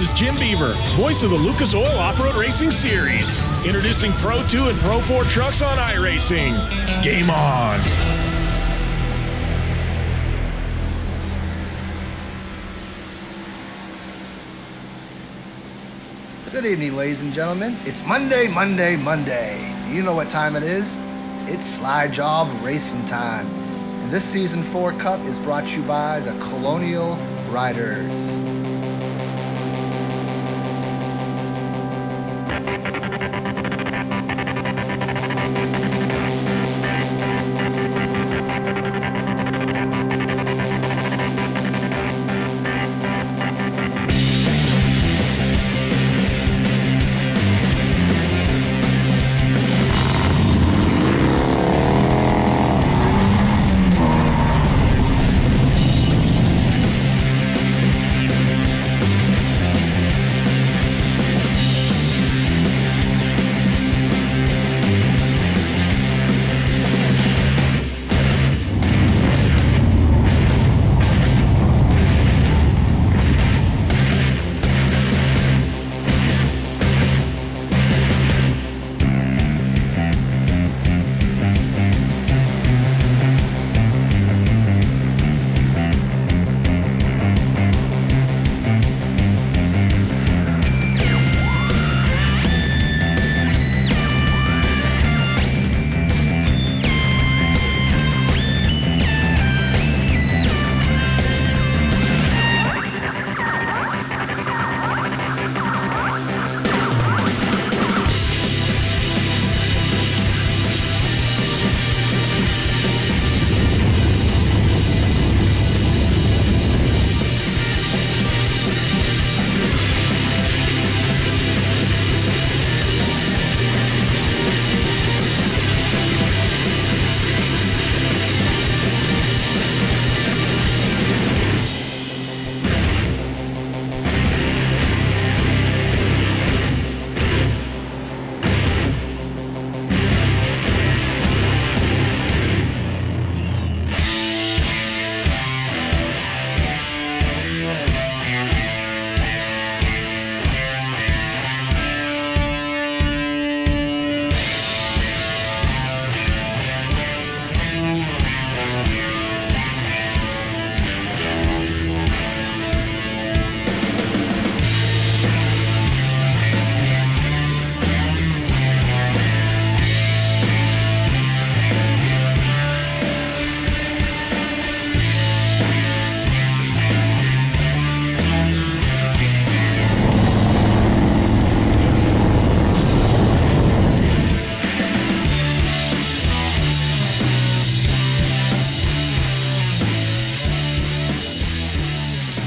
is Jim Beaver, voice of the Lucas Oil Off-Road Racing Series. Introducing Pro 2 and Pro 4 trucks on Iracing. Game on! Good evening, ladies and gentlemen. It's Monday. You know what time it is? It's SlideJawb Racing time. And this Season 4 Cup is brought to you by the Colonial Riders.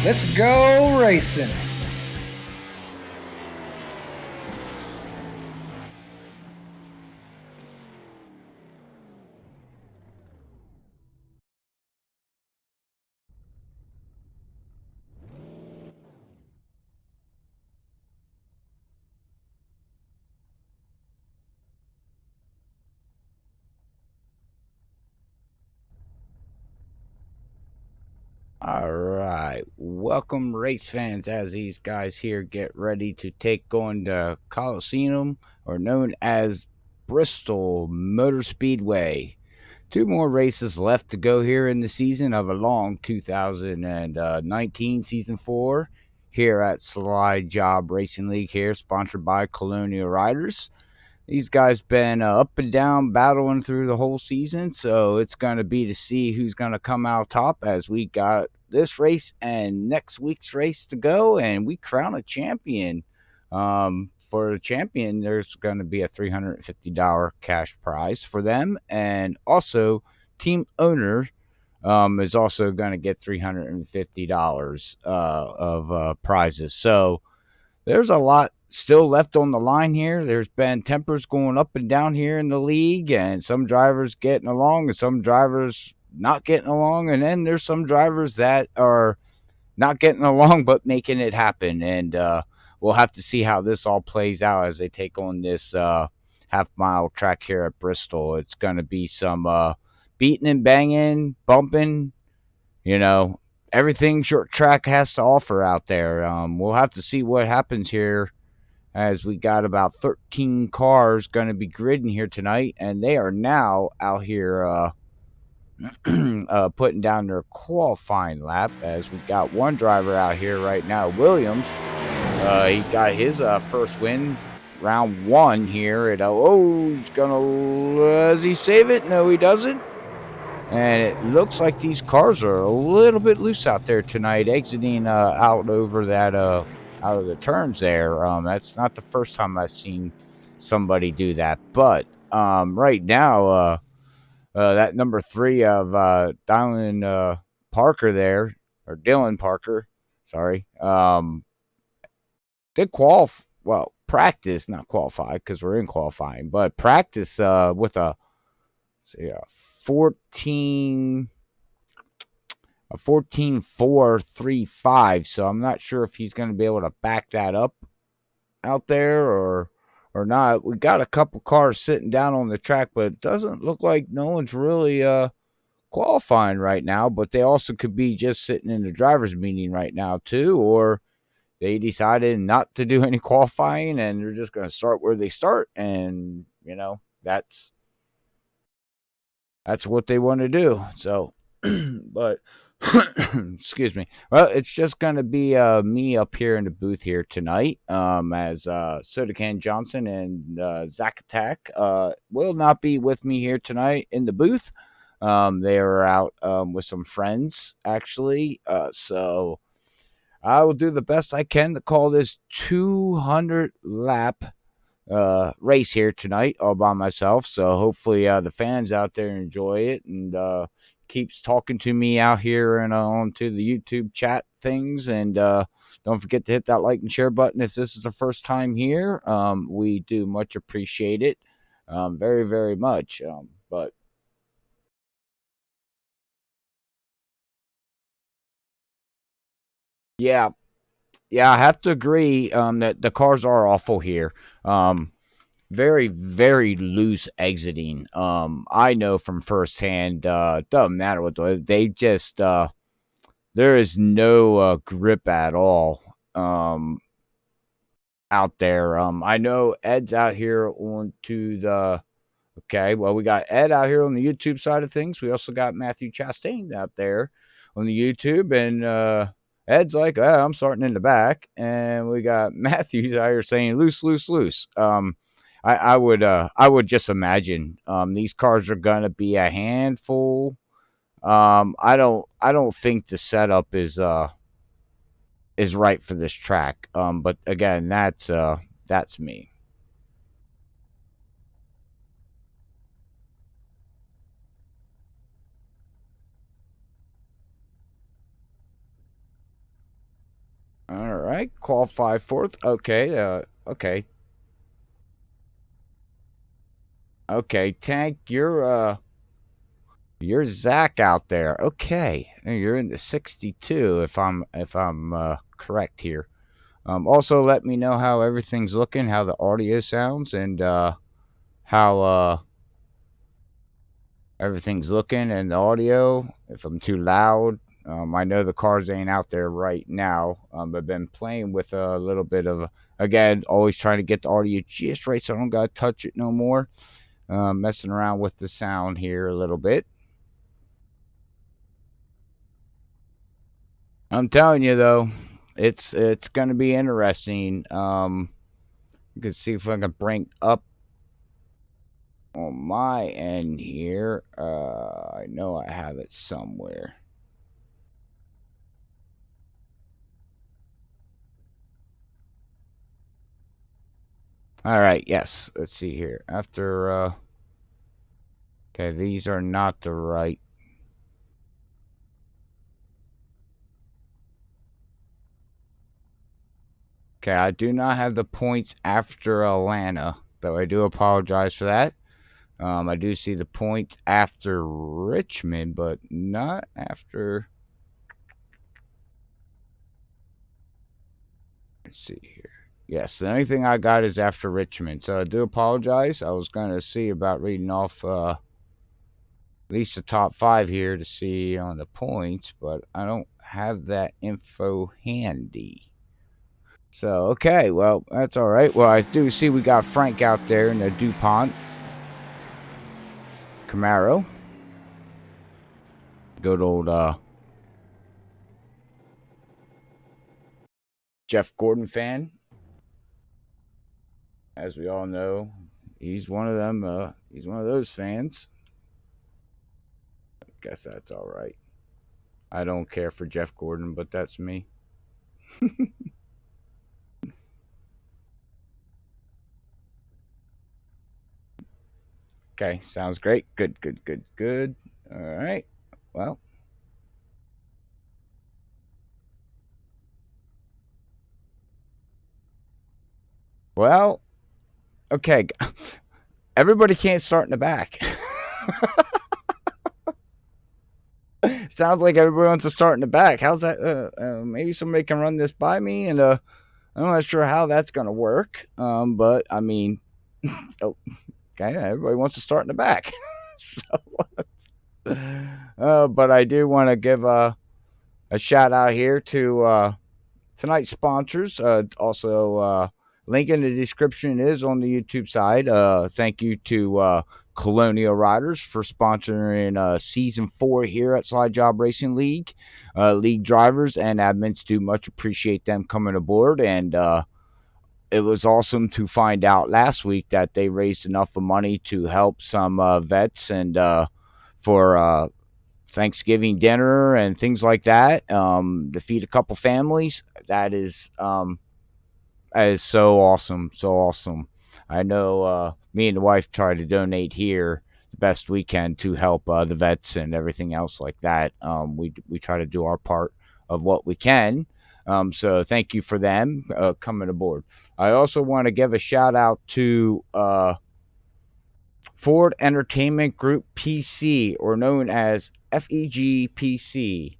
Let's go racing. All right, welcome race fans as these guys here get ready to take on the Coliseum, or known as Bristol Motor Speedway. 2 more races left to go here in the season of a long 2019 Season 4 here at SlideJawb Racing League here, sponsored by Colonial Riders. These guys been up and down battling through the whole season, so it's going to be to see who's going to come out top as we got this race and next week's race to go, and we crown a champion. For the champion, there's going to be a $350 cash prize for them, and also team owner is also going to get $350 of prizes. So there's a lot still left on the line here. There's been tempers going up and down here in the league, and some drivers getting along and some drivers not getting along, and then there's some drivers that are not getting along but making it happen, and we'll have to see how this all plays out as they take on this half-mile track here at Bristol. It's going to be some beating and banging, bumping, everything short track has to offer out there. We'll have to see what happens here, as we got about 13 cars going to be gridding here tonight, and they are now out here putting down their qualifying lap, as we got one driver out here right now, Williams. He got his first win, round one here. He's gonna, does he save it? No, he doesn't. And it looks like these cars are a little bit loose out there tonight, exiting out over that out of the turns there. That's not the first time I've seen somebody do that. But right now, that number 3 of Dylan Parker there, or Dylan Parker, sorry, did practice, not qualify because we're in qualifying, but practice with a 14.435. So I'm not sure if he's going to be able to back that up out there or not. We got a couple cars sitting down on the track, but it doesn't look like no one's really qualifying right now. But they also could be just sitting in the driver's meeting right now too, or they decided not to do any qualifying and they're just going to start where they start, and that's what they want to do. So, but excuse me. Well, it's just going to be me up here in the booth here tonight, as Soda Can Johnson and Zach Attack will not be with me here tonight in the booth. They are out with some friends, actually. So I will do the best I can to call this 200 lap race here tonight all by myself. So hopefully the fans out there enjoy it and keeps talking to me out here and onto the YouTube chat things. And don't forget to hit that like and share button if this is the first time here. We do much appreciate it, very, very much. But yeah, I have to agree that the cars are awful here. Very, very loose exiting. I know from firsthand, doesn't matter what they just, there is no grip at all out there. I know Ed's out here onto the, okay, well, we got Ed out here on the YouTube side of things. We also got Matthew Chastain out there on the YouTube, and Ed's like, I'm starting in the back, and we got Matthews out here saying loose, loose, loose. I would just imagine these cars are gonna be a handful. I don't think the setup is right for this track. But again, that's me. All right, qualify fourth. Okay, okay. Okay, Tank, you're Zach out there. Okay, you're in the 62 if I'm correct here. Also, let me know how everything's looking, how the audio sounds, and how everything's looking and the audio. If I'm too loud, I know the cars ain't out there right now. I've been playing with a little bit of, again, always trying to get the audio just right so I don't gotta touch it no more. Messing around with the sound here a little bit. I'm telling you though, it's going to be interesting. You can see if I can bring up on my end here. I know I have it somewhere. All right, yes. Let's see here. After okay, these are not the right. Okay, I do not have the points after Atlanta, though I do apologize for that. I do see the points after Richmond, but not after. Let's see here. Yes, the only thing I got is after Richmond, so I do apologize. I was going to see about reading off least the top 5 here to see on the points, but I don't have that info handy. So, okay, well, that's all right. Well, I do see we got Frank out there in the DuPont Camaro. Good old Jeff Gordon fan. As we all know, he's one of them. He's one of those fans. I guess that's all right. I don't care for Jeff Gordon, but that's me. Okay, sounds great. Good. All right. Well, okay. Everybody can't start in the back. Sounds like everybody wants to start in the back. How's that? Maybe somebody can run this by me, and I'm not sure how that's gonna work. But I mean, oh, okay, everybody wants to start in the back. But I do want to give a shout out here to tonight's sponsors. Also, link in the description is on the YouTube side. Thank you to Colonial Riders for sponsoring season 4 here at SlideJawb Racing League. League drivers and admins do much appreciate them coming aboard, and it was awesome to find out last week that they raised enough of money to help some vets and for Thanksgiving dinner and things like that, to feed a couple families. That is so awesome, so awesome. I know me and the wife try to donate here the best we can to help the vets and everything else like that. We try to do our part of what we can. So thank you for them coming aboard. I also want to give a shout out to Ford Entertainment Group PC, or known as FEG PC.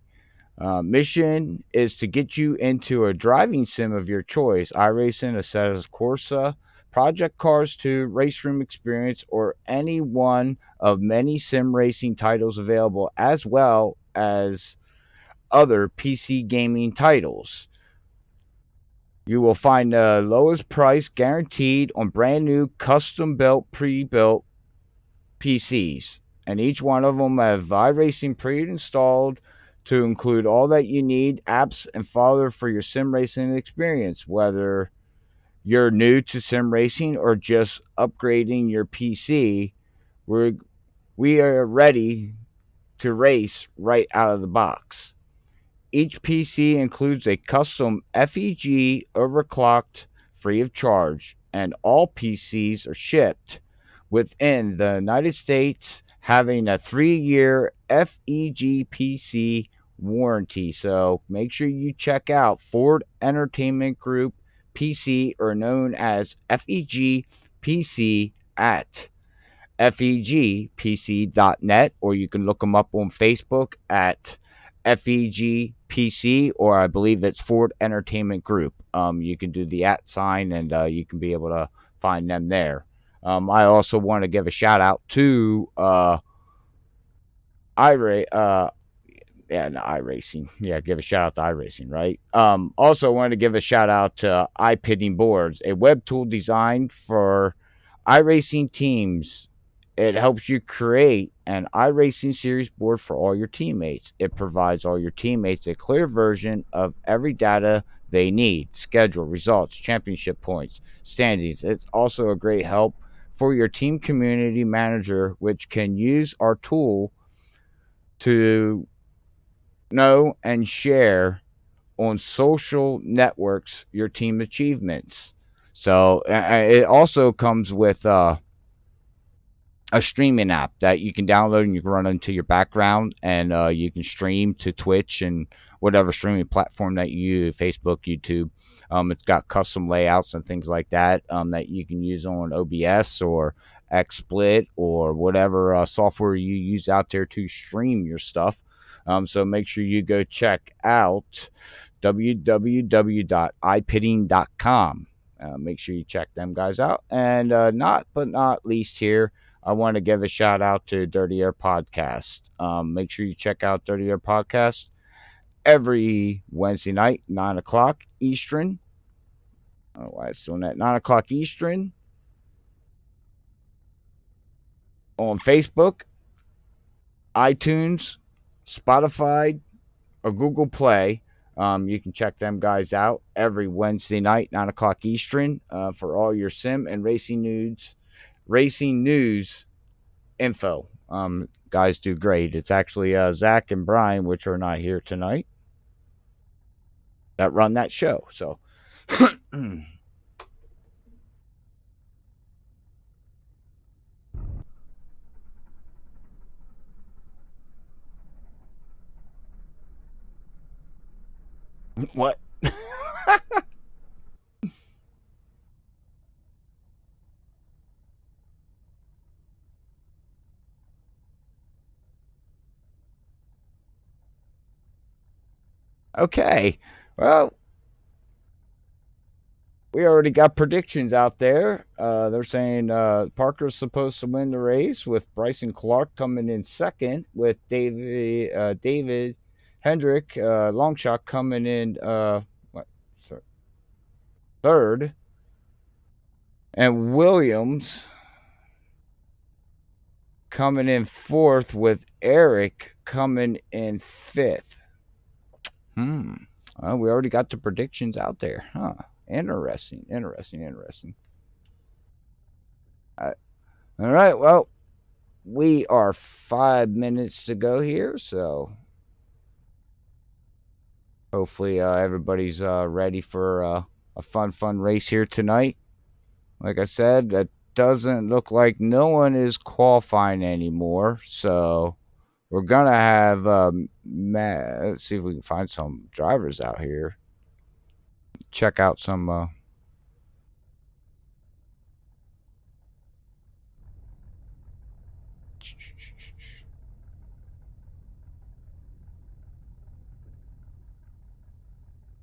Mission is to get you into a driving sim of your choice: iRacing, Assetto Corsa, Project Cars 2, Race Room Experience, or any one of many sim racing titles available, as well as other PC gaming titles. You will find the lowest price guaranteed on brand new custom-built, pre-built PCs, and each one of them have iRacing pre-installed to include all that you need, apps, and fodder for your sim racing experience. Whether you're new to sim racing or just upgrading your PC, we are ready to race right out of the box. Each PC includes a custom FEG overclocked free of charge, and all PCs are shipped within the United States, having a 3-year FEG PC warranty. So make sure you check out Ford Entertainment Group PC, or known as FEG PC, at fegpc.net, or you can look them up on Facebook at FEG PC, or I believe it's Ford Entertainment Group. You can do the @ sign, and you can be able to find them there. I also want to give a shout out to iRacing. Yeah, give a shout out to iRacing, right? Also wanted to give a shout out to iPitting Boards, a web tool designed for iRacing teams. It helps you create an iRacing series board for all your teammates. It provides all your teammates a clear version of every data they need: schedule, results, championship points, standings. It's also a great help for your team community manager, which can use our tool to know and share on social networks your team achievements. So it also comes with a streaming app that you can download and you can run into your background, and you can stream to Twitch and whatever streaming platform that you use, Facebook, YouTube. It's got custom layouts and things like that that you can use on OBS or XSplit or whatever software you use out there to stream your stuff. So make sure you go check out www.ipitting.com. Make sure you check them guys out. And not least here, I want to give a shout out to Dirty Air Podcast. Make sure you check out Dirty Air Podcast every Wednesday night, 9 o'clock Eastern. Oh, why it's doing that? 9 o'clock Eastern on Facebook, iTunes, Spotify, or Google Play. You can check them guys out every Wednesday night, 9 o'clock Eastern, for all your sim and racing news info. Guys do great. It's actually Zach and Brian, which are not here tonight, that run that show. So what? Okay. Well, we already got predictions out there. They're saying Parker's supposed to win the race, with Bryson Clark coming in second, with David Hendrick Longshot coming in third, and Williams coming in fourth, with Eric coming in fifth. Well, we already got the predictions out there, huh? Interesting. All right, well, we are 5 minutes to go here, so hopefully everybody's ready for a fun race here tonight. Like I said, that doesn't look like no one is qualifying anymore, so we're gonna have let's see if we can find some drivers out here. Check out some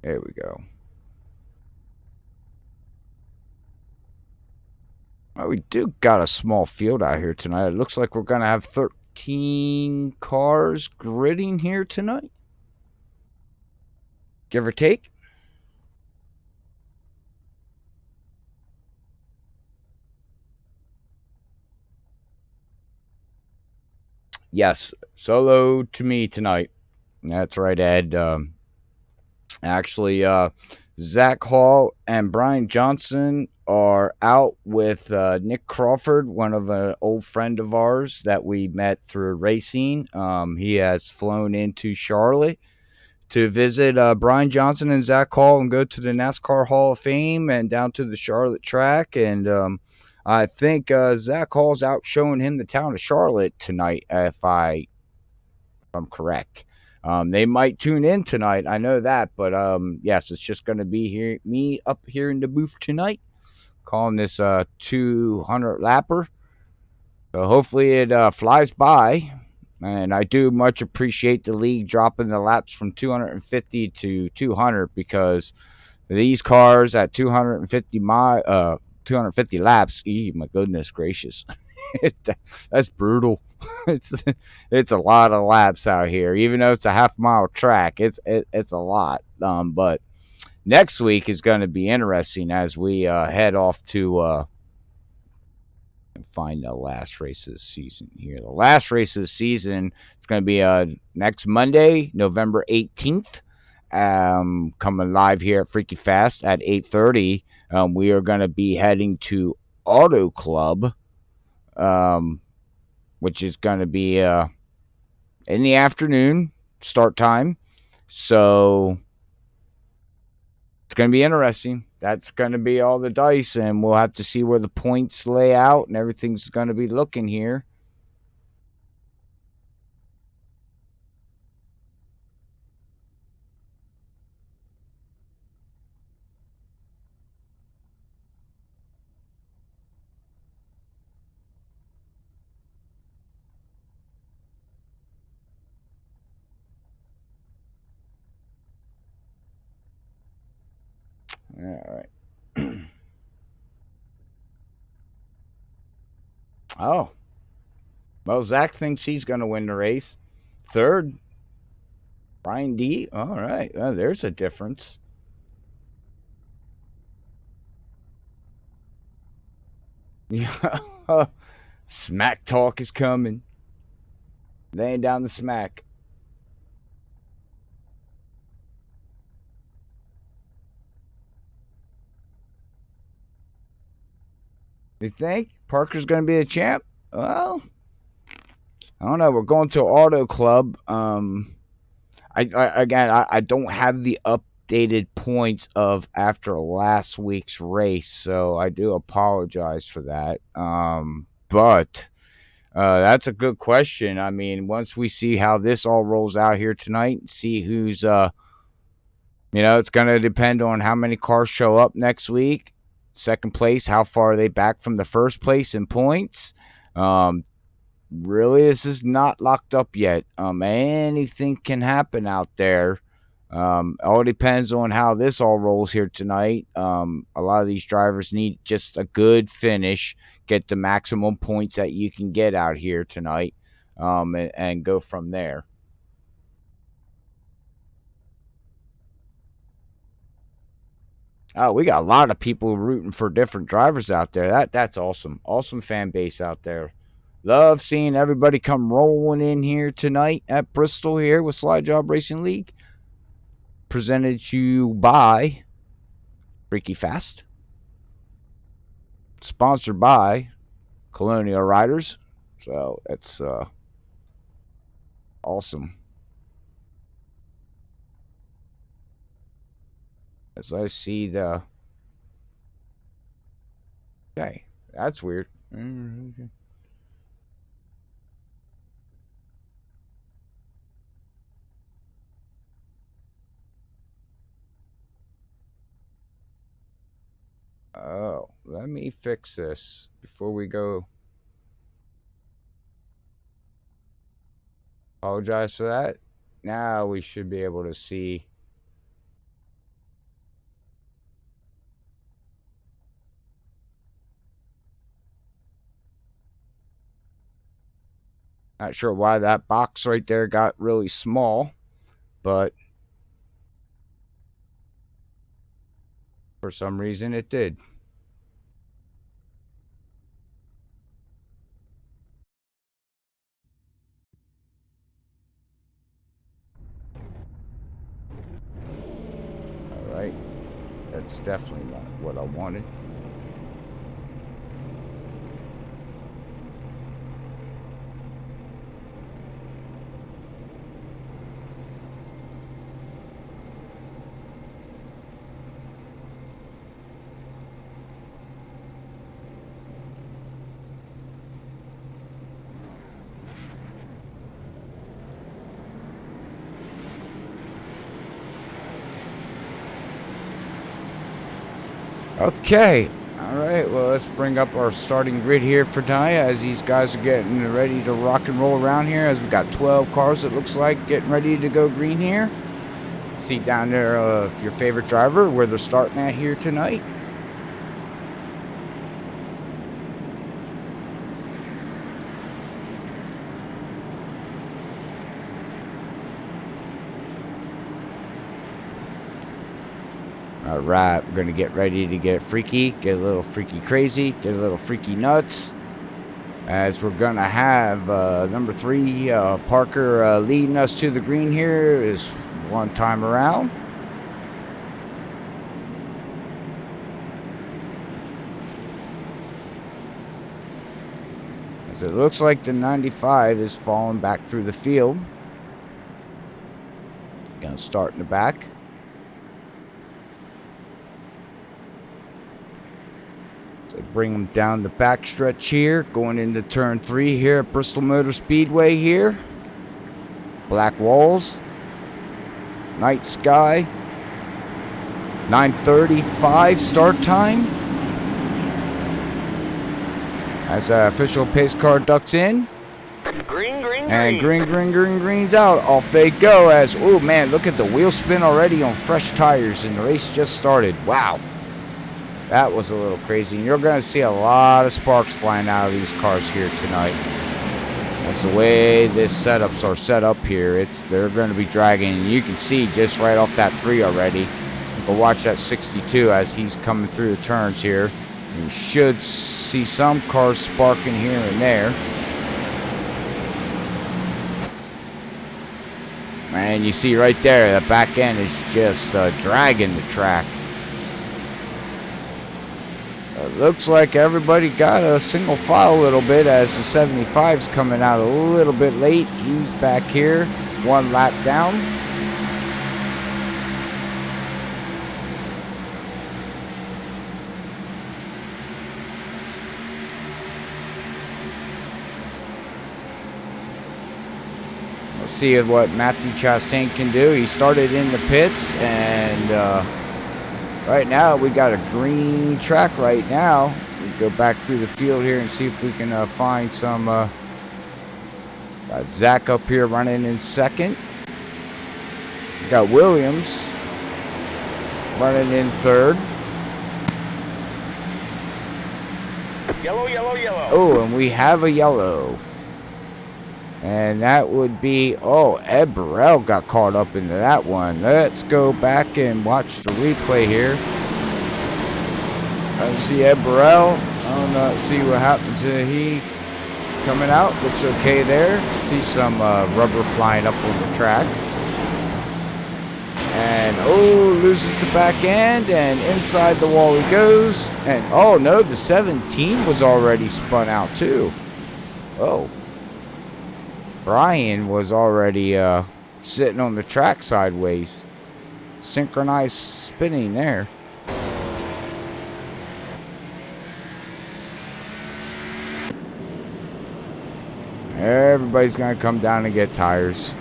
there we go. Well, we do got a small field out here tonight. It looks like we're gonna have 13 cars gridding here tonight, give or take. Yes, solo to me tonight. That's right, Ed. Actually, Zach Hall and Brian Johnson are out with Nick Crawford, one of an old friend of ours that we met through racing. He has flown into Charlotte to visit Brian Johnson and Zach Hall and go to the NASCAR Hall of Fame and down to the Charlotte track. And I think Zach Hall's out showing him the town of Charlotte tonight, if I'm correct. They might tune in tonight, I know that, but yes, it's just going to be me up here in the booth tonight, calling this 200 lapper. So hopefully it flies by, and I do much appreciate the league dropping the laps from 250 to 200, because these cars at 250 laps, my goodness gracious. That's brutal. It's a lot of laps out here, even though it's a half-mile track. It's a lot. But next week is going to be interesting as we head off to find the last race of the season here. The last race of the season, it's going to be next Monday, November 18th. Coming live here at Freaky Fast at 8:30. We are going to be heading to Auto Club, which is going to be in the afternoon start time. So it's going to be interesting. That's going to be all the dice, and we'll have to see where the points lay out and everything's going to be looking here. All right. Oh, Well, Zach thinks he's going to win the race. Third, Brian D. All right. Well, there's a difference. Yeah. Smack talk is coming. Laying down the smack. You think Parker's going to be a champ? Well, I don't know. We're going to Auto Club. I don't have the updated points of after last week's race, so I do apologize for that. But that's a good question. I mean, once we see how this all rolls out here tonight, see who's it's going to depend on how many cars show up next week. Second place, how far are they back from the first place in points? Really, this is not locked up yet. Anything can happen out there. All depends on how this all rolls here tonight. A lot of these drivers need just a good finish, get the maximum points that you can get out here tonight, and go from there. Oh, we got a lot of people rooting for different drivers out there. That's awesome. Awesome fan base out there. Love seeing everybody come rolling in here tonight at Bristol here with SlideJawb Racing League. Presented to you by Freaky Fast. Sponsored by Colonial Riders. So it's awesome. As I see the... Okay, that's weird. Okay. Oh, let me fix this before we go. Apologize for that. Now we should be able to see. Not sure why that box right there got really small, but for some reason it did. All right. That's definitely not what I wanted. Okay, all right, well, let's bring up our starting grid here for tonight as these guys are getting ready to rock and roll around here, as we've got 12 cars, it looks like, getting ready to go green here. See down there your favorite driver, where they're starting at here tonight. All right, we're going to get ready to get freaky, get a little freaky crazy, get a little freaky nuts. As we're going to have number 3, Parker, leading us to the green here is one time around. As it looks like the 95 is falling back through the field. Going to start in the back. Bring them down the back stretch here, going into turn 3 here at Bristol Motor Speedway here. Black walls, night sky, 9:35 start time. As official pace car ducks in. And green's out. Off they go as, oh man, look at the wheel spin already on fresh tires, and the race just started. Wow. That was a little crazy. You're going to see a lot of sparks flying out of these cars here tonight. That's the way this setups are set up here. They're going to be dragging. You can see just right off that 3 already. But watch that 62 as he's coming through the turns here. You should see some cars sparking here and there. And you see right there, the back end is just dragging the track. Looks like everybody got a single file a little bit as the 75's coming out a little bit late. He's back here, 1 lap down. Let's see what Matthew Chastain can do. He started in the pits, and right now we got a green track right now. We go back through the field here and see if we can find some. Got Zach up here running in second. Got Williams running in third. Yellow, yellow, yellow. Oh, and we have a yellow. And that would be, Ed Burrell got caught up into that one. Let's go back and watch the replay here. I see Ed Burrell. See what happened to he coming out. Looks okay there. See some rubber flying up on the track. And, loses the back end. And inside the wall he goes. And, no, the 17 was already spun out too. Oh. Brian was already sitting on the track sideways. Synchronized spinning there. Everybody's going to come down and get tires.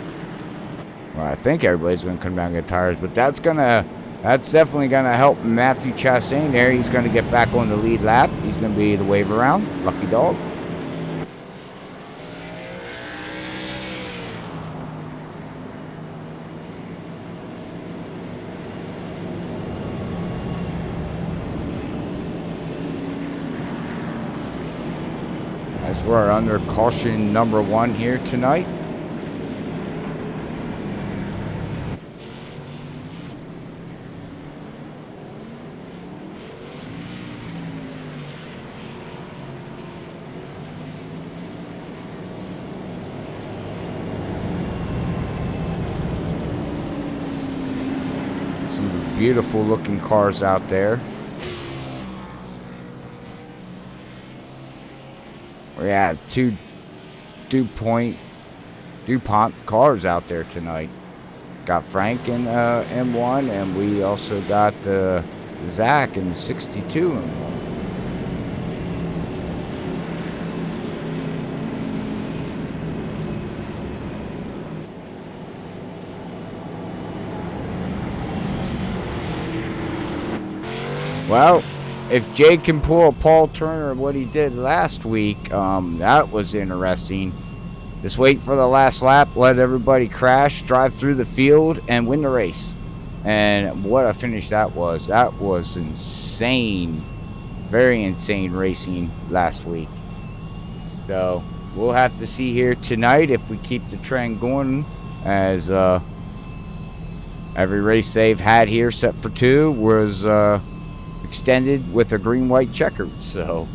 Well, I think everybody's going to come down and get tires, but that's definitely going to help Matthew Chastain there. He's going to get back on the lead lap. He's going to be the wave around. Lucky dog. As we're under caution number 1 here tonight. Some beautiful looking cars out there. We had 2 DuPont cars out there tonight. Got Frank in M1, and we also got Zach in 62 M1. Well, if Jade can pull a Paul Turner what he did last week, that was interesting. Just wait for the last lap, let everybody crash, drive through the field, and win the race. And what a finish that was. That was insane. Very insane racing last week. So we'll have to see here tonight if we keep the trend going, as every race they've had here, except for 2, was extended with a green-white checkered. So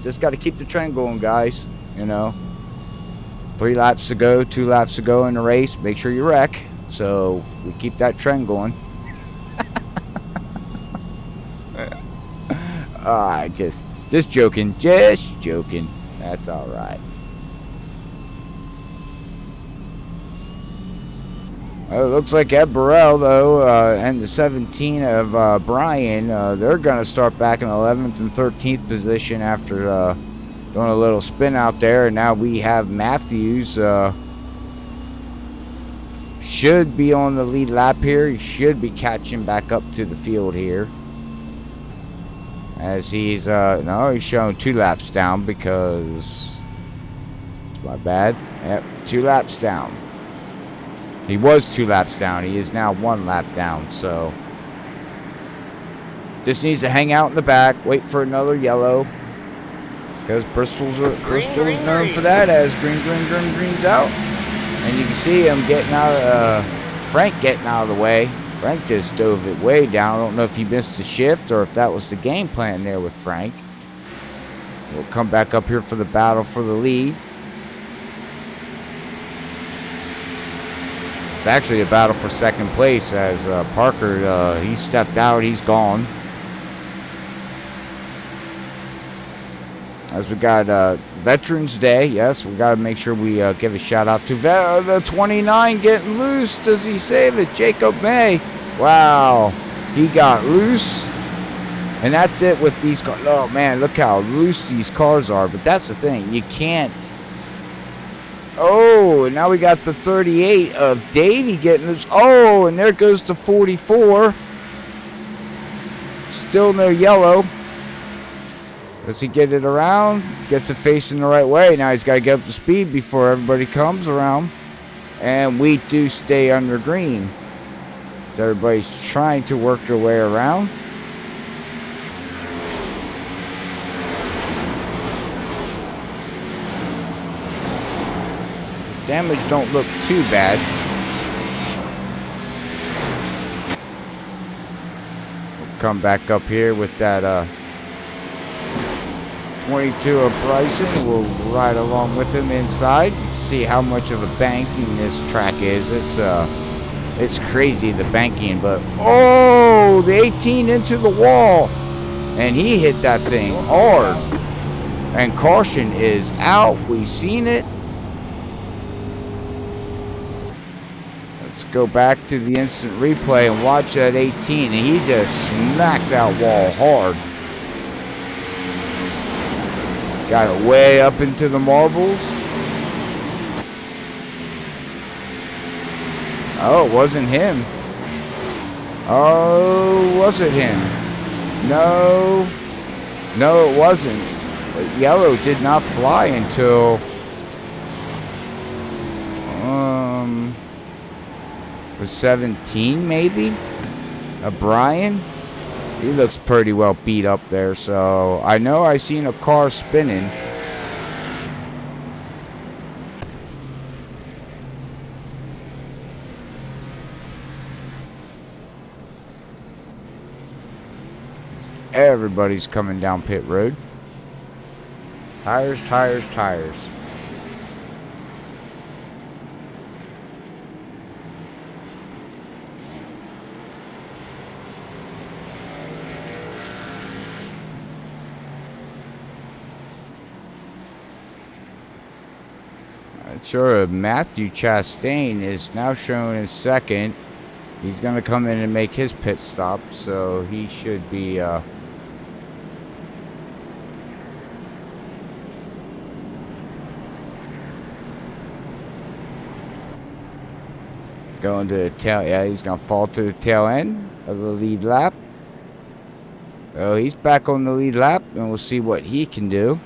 just got to keep the trend going, guys. 3 laps to go, 2 laps to go in the race. Make sure you wreck, so we keep that trend going. Just joking. That's all right. Well, it looks like Ed Burrell, though, and the 17 of Brian, they're going to start back in 11th and 13th position after doing a little spin out there. And now we have Matthews. Should be on the lead lap here. He should be catching back up to the field here. As he's, no, he's showing 2 laps down because, it's my bad. Yep, 2 laps down. He was 2 laps down. He is now 1 lap down. So just needs to hang out in the back, wait for another yellow. because Bristol's known for that, as green's out. And you can see him getting out, Frank getting out of the way. Frank just dove it way down. I don't know if he missed a shift or if that was the game plan there with Frank. We'll come back up here for the battle for the lead. It's actually a battle for second place, as Parker, he stepped out, he's gone. As we got Veterans Day, yes, we got to make sure we give a shout out to the 29 getting loose. Does he save it? Jacob May. Wow, he got loose. And that's it with these cars. Oh, man, look how loose these cars are. But that's the thing. You can't. Oh, and now we got the 38 of Davey getting loose. Oh, and there goes the 44. Still no yellow. Does he get it around? Gets it facing the right way. Now he's got to get up to speed before everybody comes around. And we do stay under green. So everybody's trying to work their way around. Damage don't look too bad. We'll come back up here with that 22 of Bryson. We'll ride along with him inside. You can see how much of a banking this track is. It's crazy, the banking, but oh, the 18 into the wall, and he hit that thing hard. And caution is out. We seen it. Let's go back to the instant replay and watch that 18, and he just smacked that wall hard. Got it way up into the marbles. Oh, it wasn't him. Oh, was it him? No. No, it wasn't. But yellow did not fly until... was 17 maybe? Brian? He looks pretty well beat up there, so I know I seen a car spinning. Everybody's coming down pit road. Tires, tires, tires. Sure, Matthew Chastain is now shown in second. He's going to come in and make his pit stop, so he should be going to the tail. Yeah, he's going to fall to the tail end of the lead lap. Oh, he's back on the lead lap, and we'll see what he can do.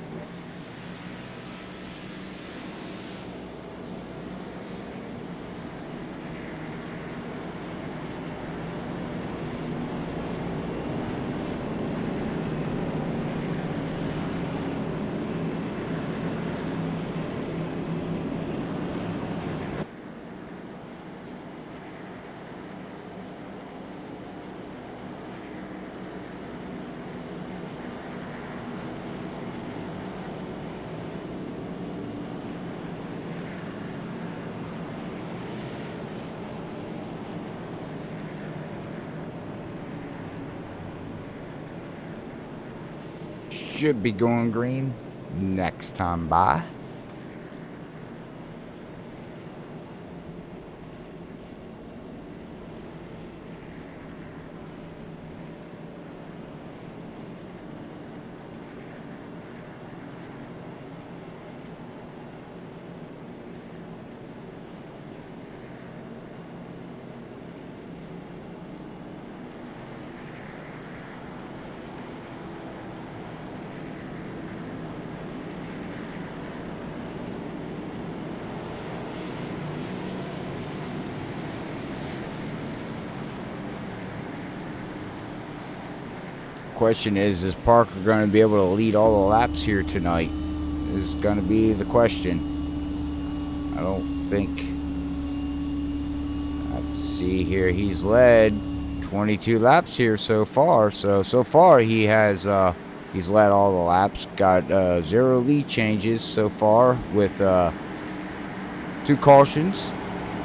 Should be going green next time by. question is Parker going to be able to lead all the laps here tonight? Is going to be the question. I don't think. Let's see here. He's led 22 laps here so far. So far he has he's led all the laps. Got 0 lead changes so far with 2 cautions.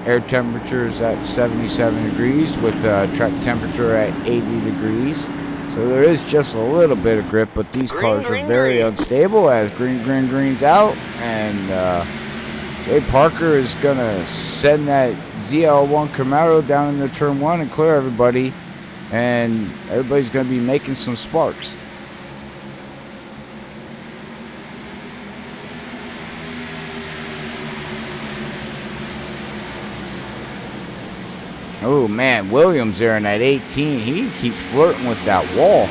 Air temperature is at 77 degrees with track temperature at 80 degrees. So there is just a little bit of grip, but these cars are very unstable as green's out. And Jay Parker is going to send that ZL1 Camaro down into turn 1 and clear everybody. And everybody's going to be making some sparks. Oh man, Williams there in that 18. He keeps flirting with that wall.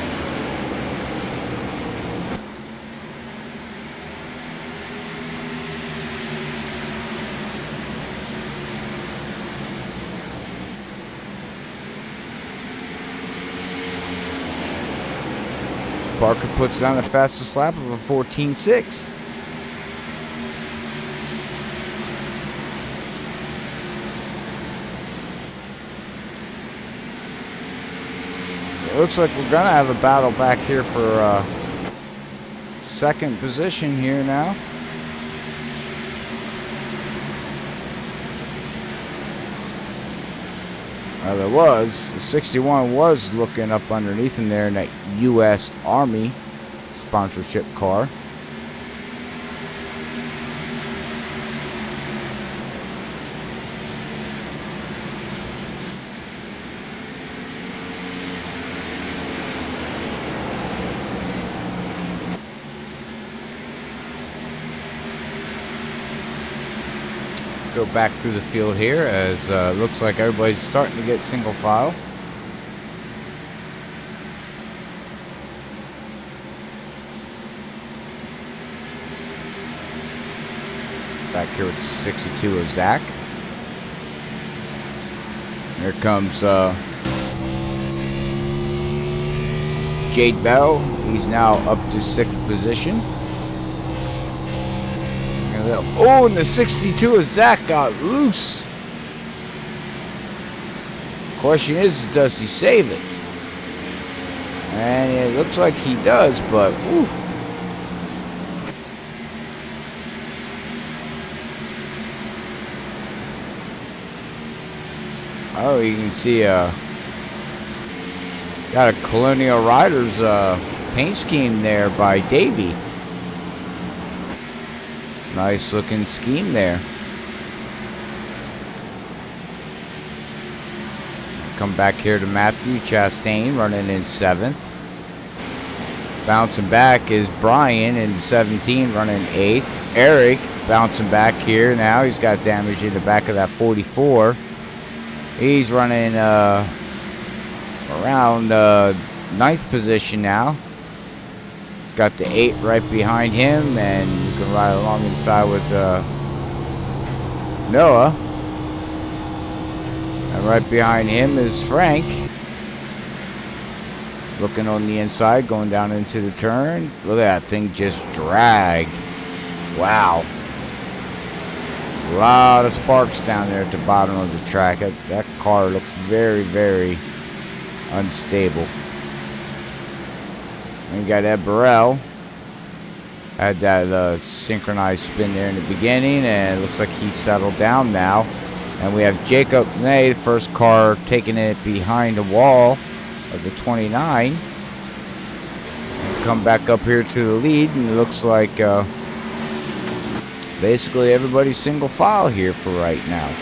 Parker puts down the fastest lap of a 14.6. It looks like we're gonna have a battle back here for second position here now. There was. The 61 was looking up underneath him there in that U.S. Army sponsorship car. Go back through the field here as looks like everybody's starting to get single file. Back here with the 62 of Zach. Here comes Jade Bell. He's now up to 6th position. Oh, and the 62 of Zach got loose. Question is, does he save it? And it looks like he does, but whew. Oh, you can see got a Colonial Riders paint scheme there by Davey. Nice looking scheme there. Come back here to Matthew Chastain running in 7th. Bouncing back is Brian in 17 running 8th. Eric bouncing back here now. He's got damage in the back of that 44. He's running around 9th position now. Got the 8 right behind him, and you can ride along inside with Noah. And right behind him is Frank. Looking on the inside, going down into the turn. Look at that thing just drag. Wow. A lot of sparks down there at the bottom of the track. That car looks very, very unstable. We got Ed Burrell. Had that synchronized spin there in the beginning, and it looks like he's settled down now. And we have Jacob Ney, the first car, taking it behind the wall of the 29. Come back up here to the lead, and it looks like basically everybody's single file here for right now.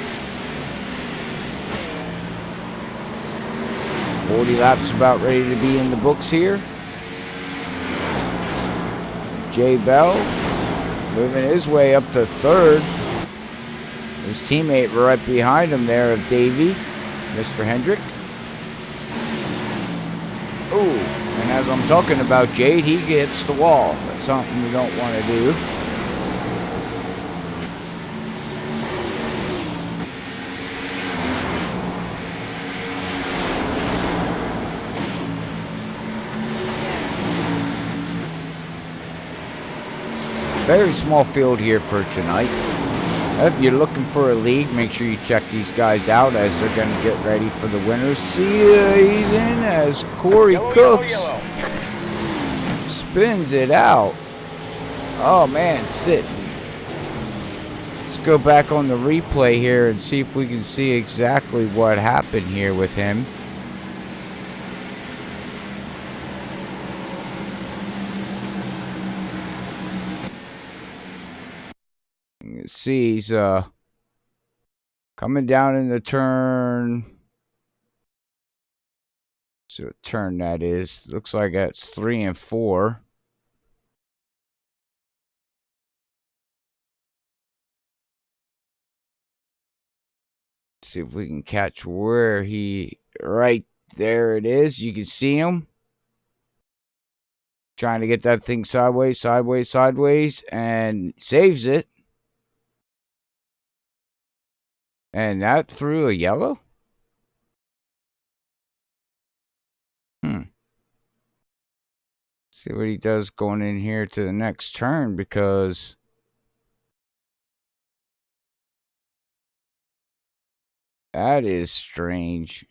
40 laps about ready to be in the books here. Jay Bell moving his way up to 3rd. His teammate right behind him there of Davey, Mr. Hendrick. Ooh, and as I'm talking about Jade, he gets the wall. That's something you don't want to do. very small field here for tonight. If you're looking for a league, make sure you check these guys out as they're going to get ready for the winners. See he's in as Corey Cooks spins it out. Oh man, sitting. Let's go back on the replay here and see if we can see exactly what happened here with him. You can see he's coming down in the turn. So what turn that is. Looks like that's 3 and 4. See if we can catch where he, right there it is. You can see him trying to get that thing sideways, sideways, sideways, and saves it. And that threw a yellow? See what he does going in here to the next turn, because that is strange.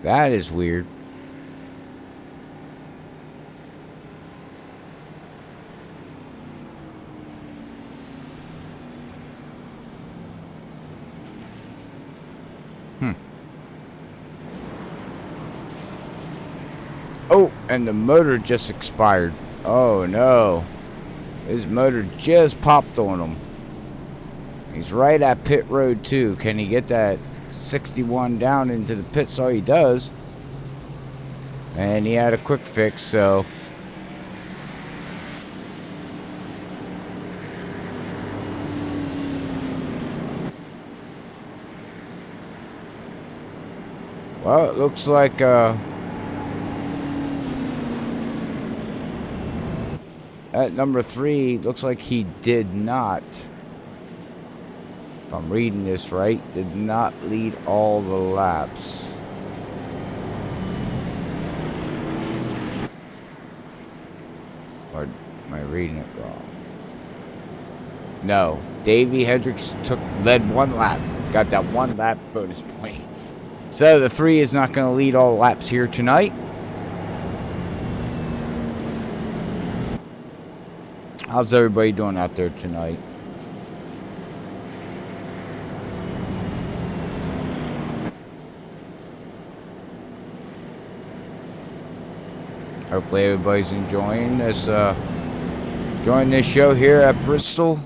That is weird. Oh, and the motor just expired. Oh no. His motor just popped on him. He's right at pit road 2. Can he get that 61 down into the pits? Oh, he does. And he had a quick fix, so. Well, it looks like at number 3, looks like he did not, if I'm reading this right, did not lead all the laps. Or am I reading it wrong? No, Davey Hendricks led 1 lap, got that 1 lap bonus point. So the 3 is not going to lead all the laps here tonight. How's everybody doing out there tonight? Hopefully everybody's enjoying this show here at Bristol.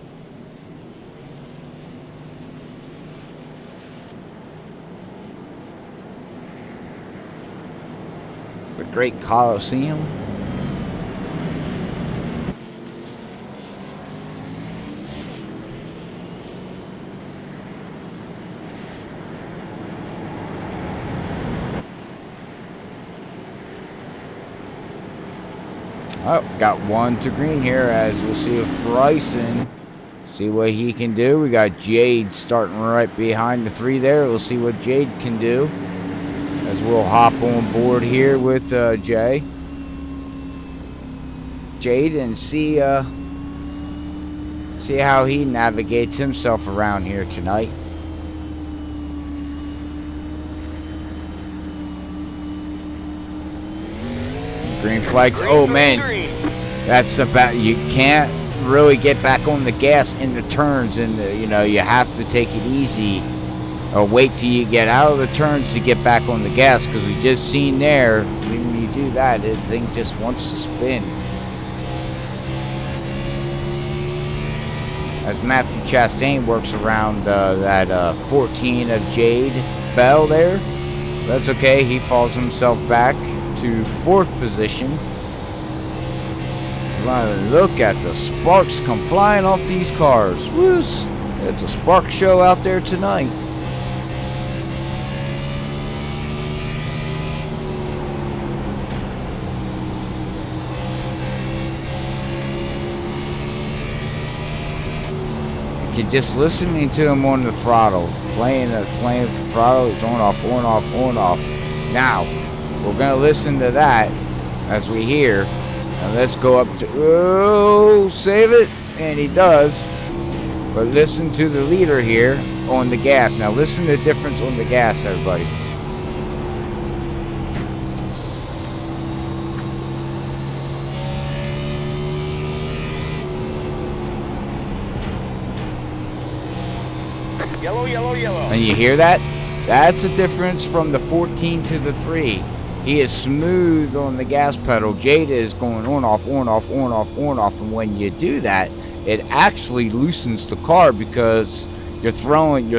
The great Coliseum. Oh, got 1 to green here, as we'll see if Bryson, see what he can do. We got Jade starting right behind the 3 there. We'll see what Jade can do, as we'll hop on board here with Jade and see how he navigates himself around here tonight. Green flags. Oh man, that's about. You can't really get back on the gas in the turns, and you have to take it easy, or wait till you get out of the turns to get back on the gas. Because we just seen there, when you do that, the thing just wants to spin. As Matthew Chastain works around that 14 of Jade Bell there, that's okay. He falls himself back to 4th position. So look at the sparks come flying off these cars. Woos! It's a spark show out there tonight. You're just listening to him on the throttle, playing the throttle. It's on off, on off, on off. Now we're gonna listen to that as we hear Now let's go up to, oh, save it, and he does. But listen to the leader here on the gas. Now listen to the difference on the gas, everybody. Yellow, yellow, yellow. And you hear that? That's a difference from the 14 to the 3. He is smooth on the gas pedal. Jada is going on, off, on, off, on, off, on, off. And when you do that, it actually loosens the car because you're throwing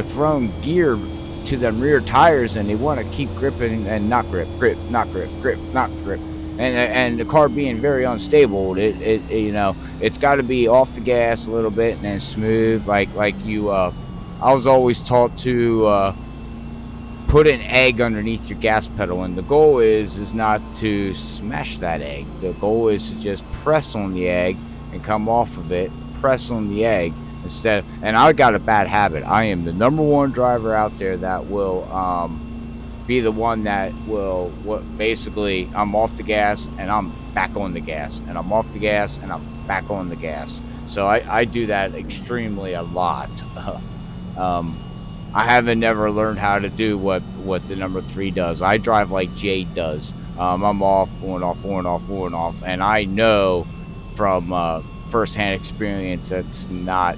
gear to them rear tires, and they want to keep gripping and not grip, not grip, not grip. And the car being very unstable, it you know, it's got to be off the gas a little bit and then smooth, like you. I was always taught to put an egg underneath your gas pedal, and the goal is not to smash that egg. The goal is to just press on the egg and come off of it, press on the egg instead. And I got a bad habit. I am the #1 driver out there that will be the one that will basically, I'm off the gas and I'm back on the gas, and I'm off the gas and I'm back on the gas. So I do that extremely a lot. I haven't never learned how to do what the #3 does. I drive like Jade does. I'm off, on, off, on, off, on, off, and I know from firsthand experience that's not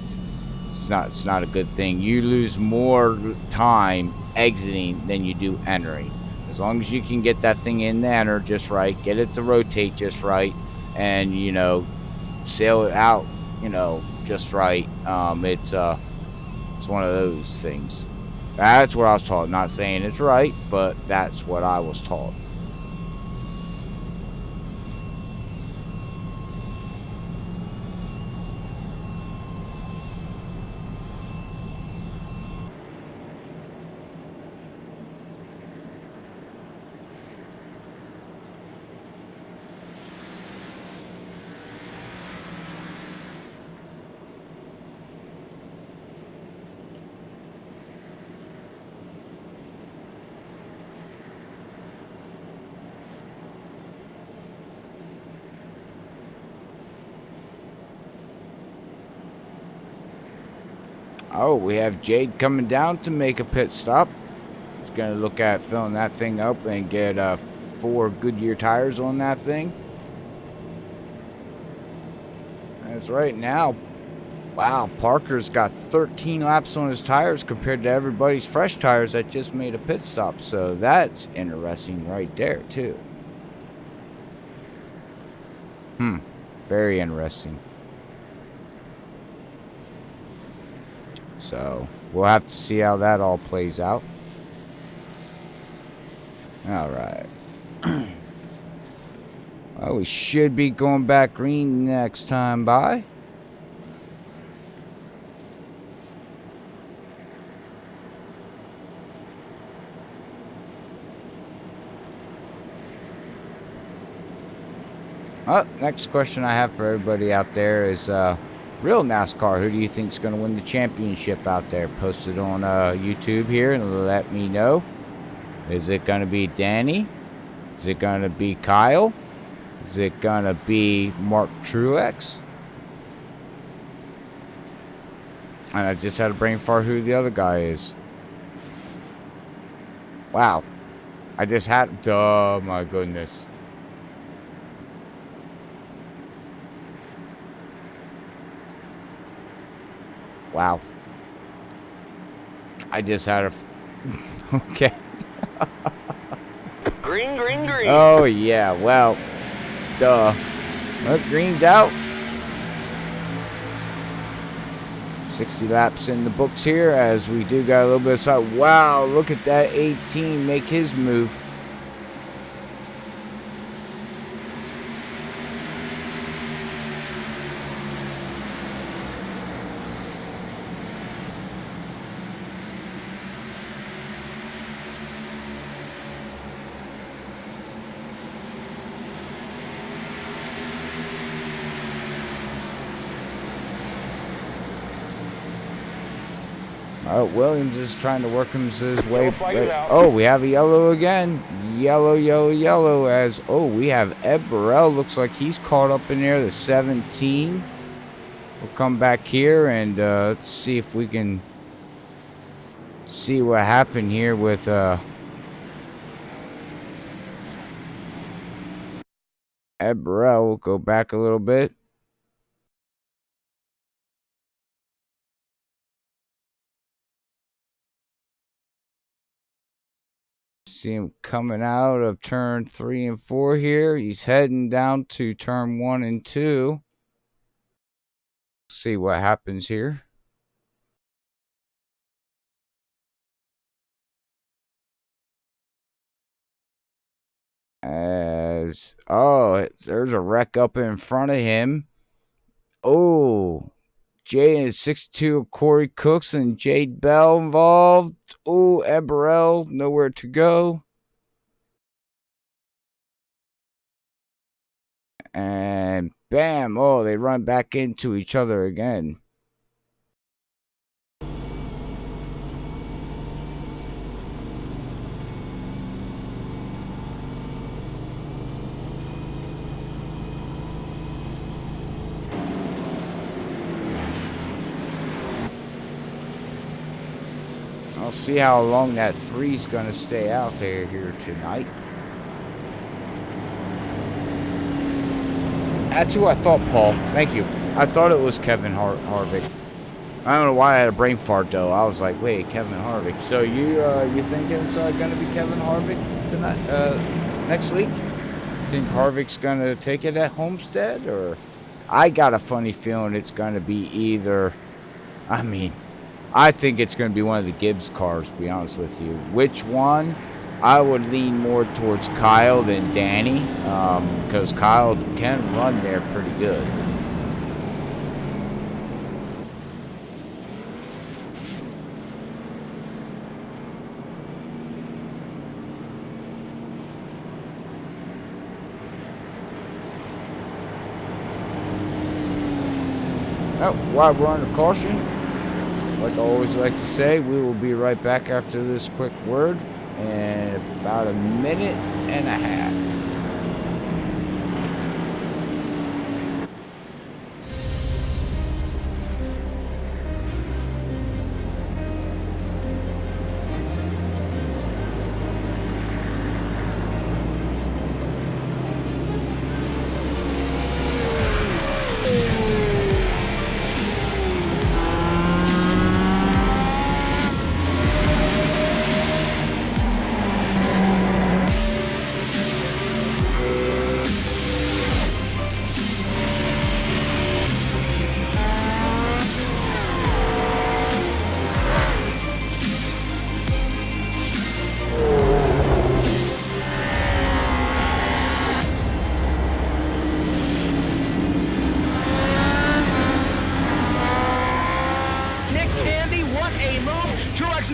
a good thing. You lose more time exiting than you do entering. As long as you can get that thing in the enter just right, get it to rotate just right, and you know, sail it out, you know, just right. It's one of those things. That's what I was taught. Not saying it's right, but that's what I was taught. Oh, we have Jade coming down to make a pit stop. He's going to look at filling that thing up and get 4 Goodyear tires on that thing. That's right now. Wow, Parker's got 13 laps on his tires compared to everybody's fresh tires that just made a pit stop. So that's interesting right there, too. Very interesting. So we'll have to see how that all plays out. All right. Well, we should be going back green next time by. Next question I have for everybody out there is real NASCAR. Who do you think is going to win the championship out there? Post it on YouTube here and let me know. Is it going to be Danny? Is it going to be Kyle? Is it going to be Mark Truex? And I just had a brain fart who the other guy is. Wow. I just had... Oh, my goodness. Wow. I just had a... Okay. Green, green, green. Oh, yeah. Well, duh. Well, green's out. 60 laps in the books here as we do got a little bit of side. Wow, look at that 18 make his move. Oh, Williams is trying to work his way. Out. Oh, we have a yellow again. Yellow, yellow, yellow. As we have Ed Burrell. Looks like he's caught up in there. The 17. We'll come back here and let's see if we can see what happened here with Ed Burrell. We'll go back a little bit. See him coming out of turn 3 and 4 here. He's heading down to turn 1 and 2. See what happens here. There's a wreck up in front of him. Oh, Jay and 6'2" Corey Cooks and Jade Bell involved. Oh, Ed Burrell, nowhere to go. And bam, oh, they run back into each other again. I'll see how long that 3's going to stay out there here tonight. That's who I thought, Paul. Thank you. I thought it was Kevin Harvick. I don't know why I had a brain fart, though. I was like, wait, Kevin Harvick. So you think it's going to be Kevin Harvick tonight, next week? You think Harvick's going to take it at Homestead? Or I got a funny feeling it's going to be either, I think it's going to be one of the Gibbs cars, to be honest with you. Which one? I would lean more towards Kyle than Danny, because Kyle can run there pretty good. Oh, while we're under caution, like I always like to say, we will be right back after this quick word in about a minute and a half.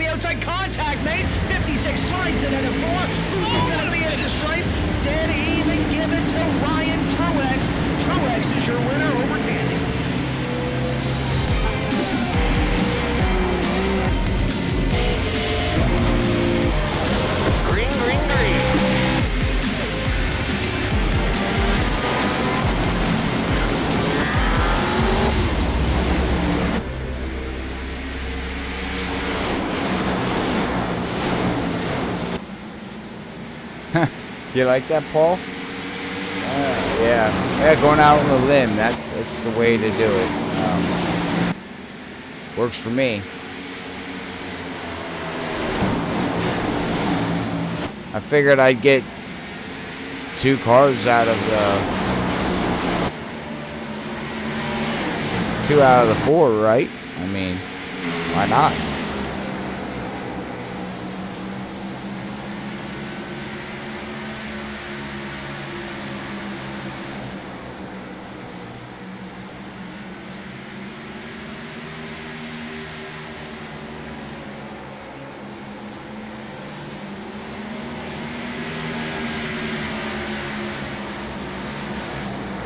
Outside contact made. 56 slides in at a 4. Who's going to be at the stripe? Dead even. Give it to Ryan Truex. Truex is your winner over Tandy. Green, green, green. You like that, Paul? Yeah, going out on a limb, that's the way to do it. Works for me. I figured I'd get 2 cars out of the 2 out of the 4, right? I mean, why not?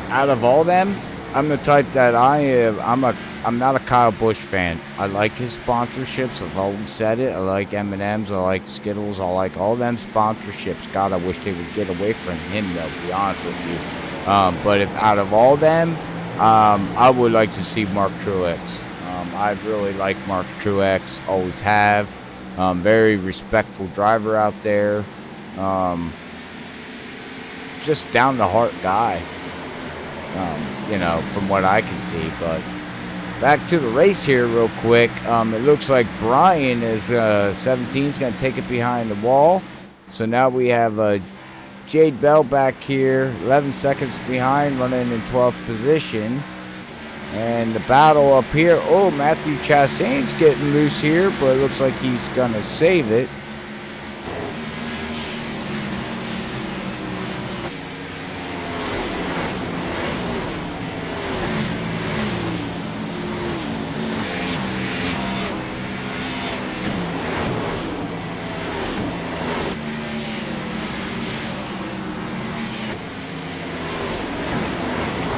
Out of all them, I'm the type that I'm a I'm not a Kyle Busch fan. I like his sponsorships. I've always said it. I like M&M's. I like Skittles. I like all them sponsorships. God, I wish they would get away from him, though, to be honest with you. But if out of all them, I would like to see Mark Truex. I really like Mark Truex. Always have. Very respectful driver out there. Just down-to-heart guy. You know, from what I can see. But back to the race here real quick. It looks like Brian is 17 is going to take it behind the wall. So now we have Jade Bell back here, 11 seconds behind, running in 12th position. And the battle up here. Oh, Matthew Chastain's getting loose here, but it looks like he's going to save it.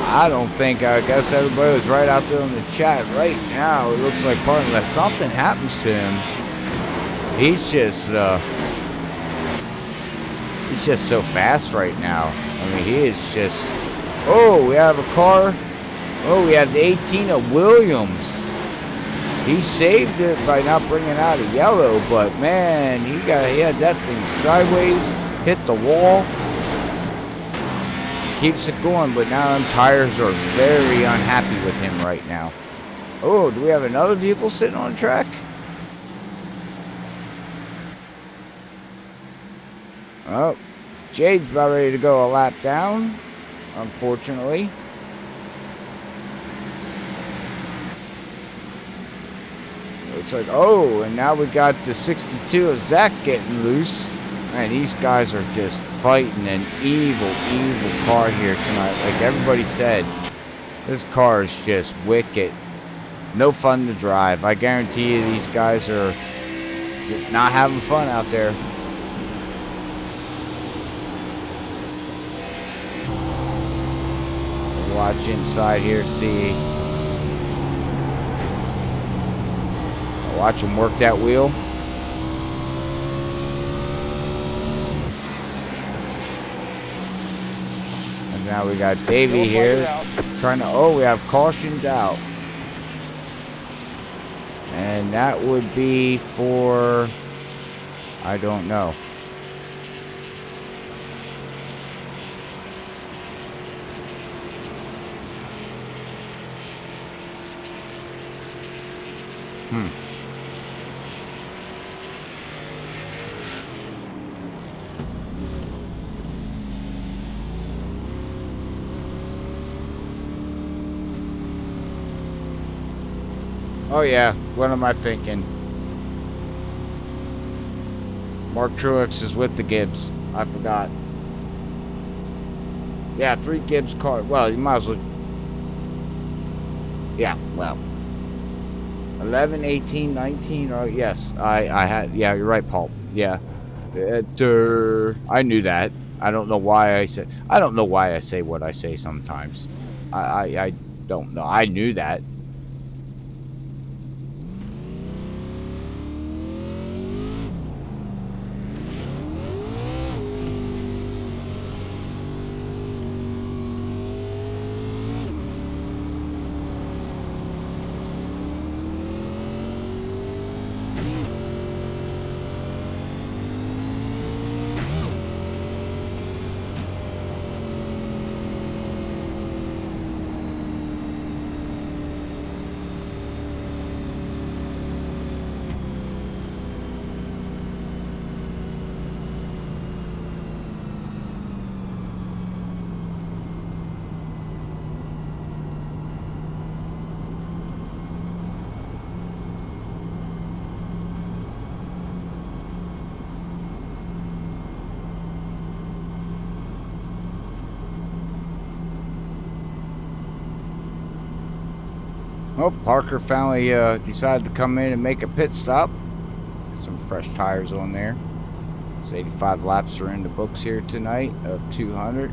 I don't think, I guess everybody was right out there in the chat right now. It looks like part unless something happens to him. He's just so fast right now. I mean, he is just, oh, we have a car. Oh, we have the 18 of Williams. He saved it by not bringing out a yellow, but man, he had that thing sideways, hit the wall. Keeps it going, but now them tires are very unhappy with him right now. Oh, do we have another vehicle sitting on the track? Oh, Jade's about ready to go a lap down, unfortunately. Looks like, oh, and now we got the 62 of Zach getting loose. Man, these guys are just fighting an evil, evil car here tonight. Like everybody said, this car is just wicked. No fun to drive. I guarantee you these guys are not having fun out there. Watch inside here, see. Watch them work that wheel. Now we got Davey here trying to, oh, we have cautions out. And that would be for, I don't know. Oh yeah, what am I thinking? Mark Truex is with the Gibbs. I forgot. Yeah, 3 Gibbs cars. Well, you might as well. Yeah, well. 11, 18, 19. Oh, yes. I had. Yeah, you're right, Paul. Yeah. I knew that. I don't know why I said. I don't know why I say what I say sometimes. I don't know. I knew that. Oh, Parker finally decided to come in and make a pit stop. Got some fresh tires on there. It's 85 laps are in the books here tonight of 200.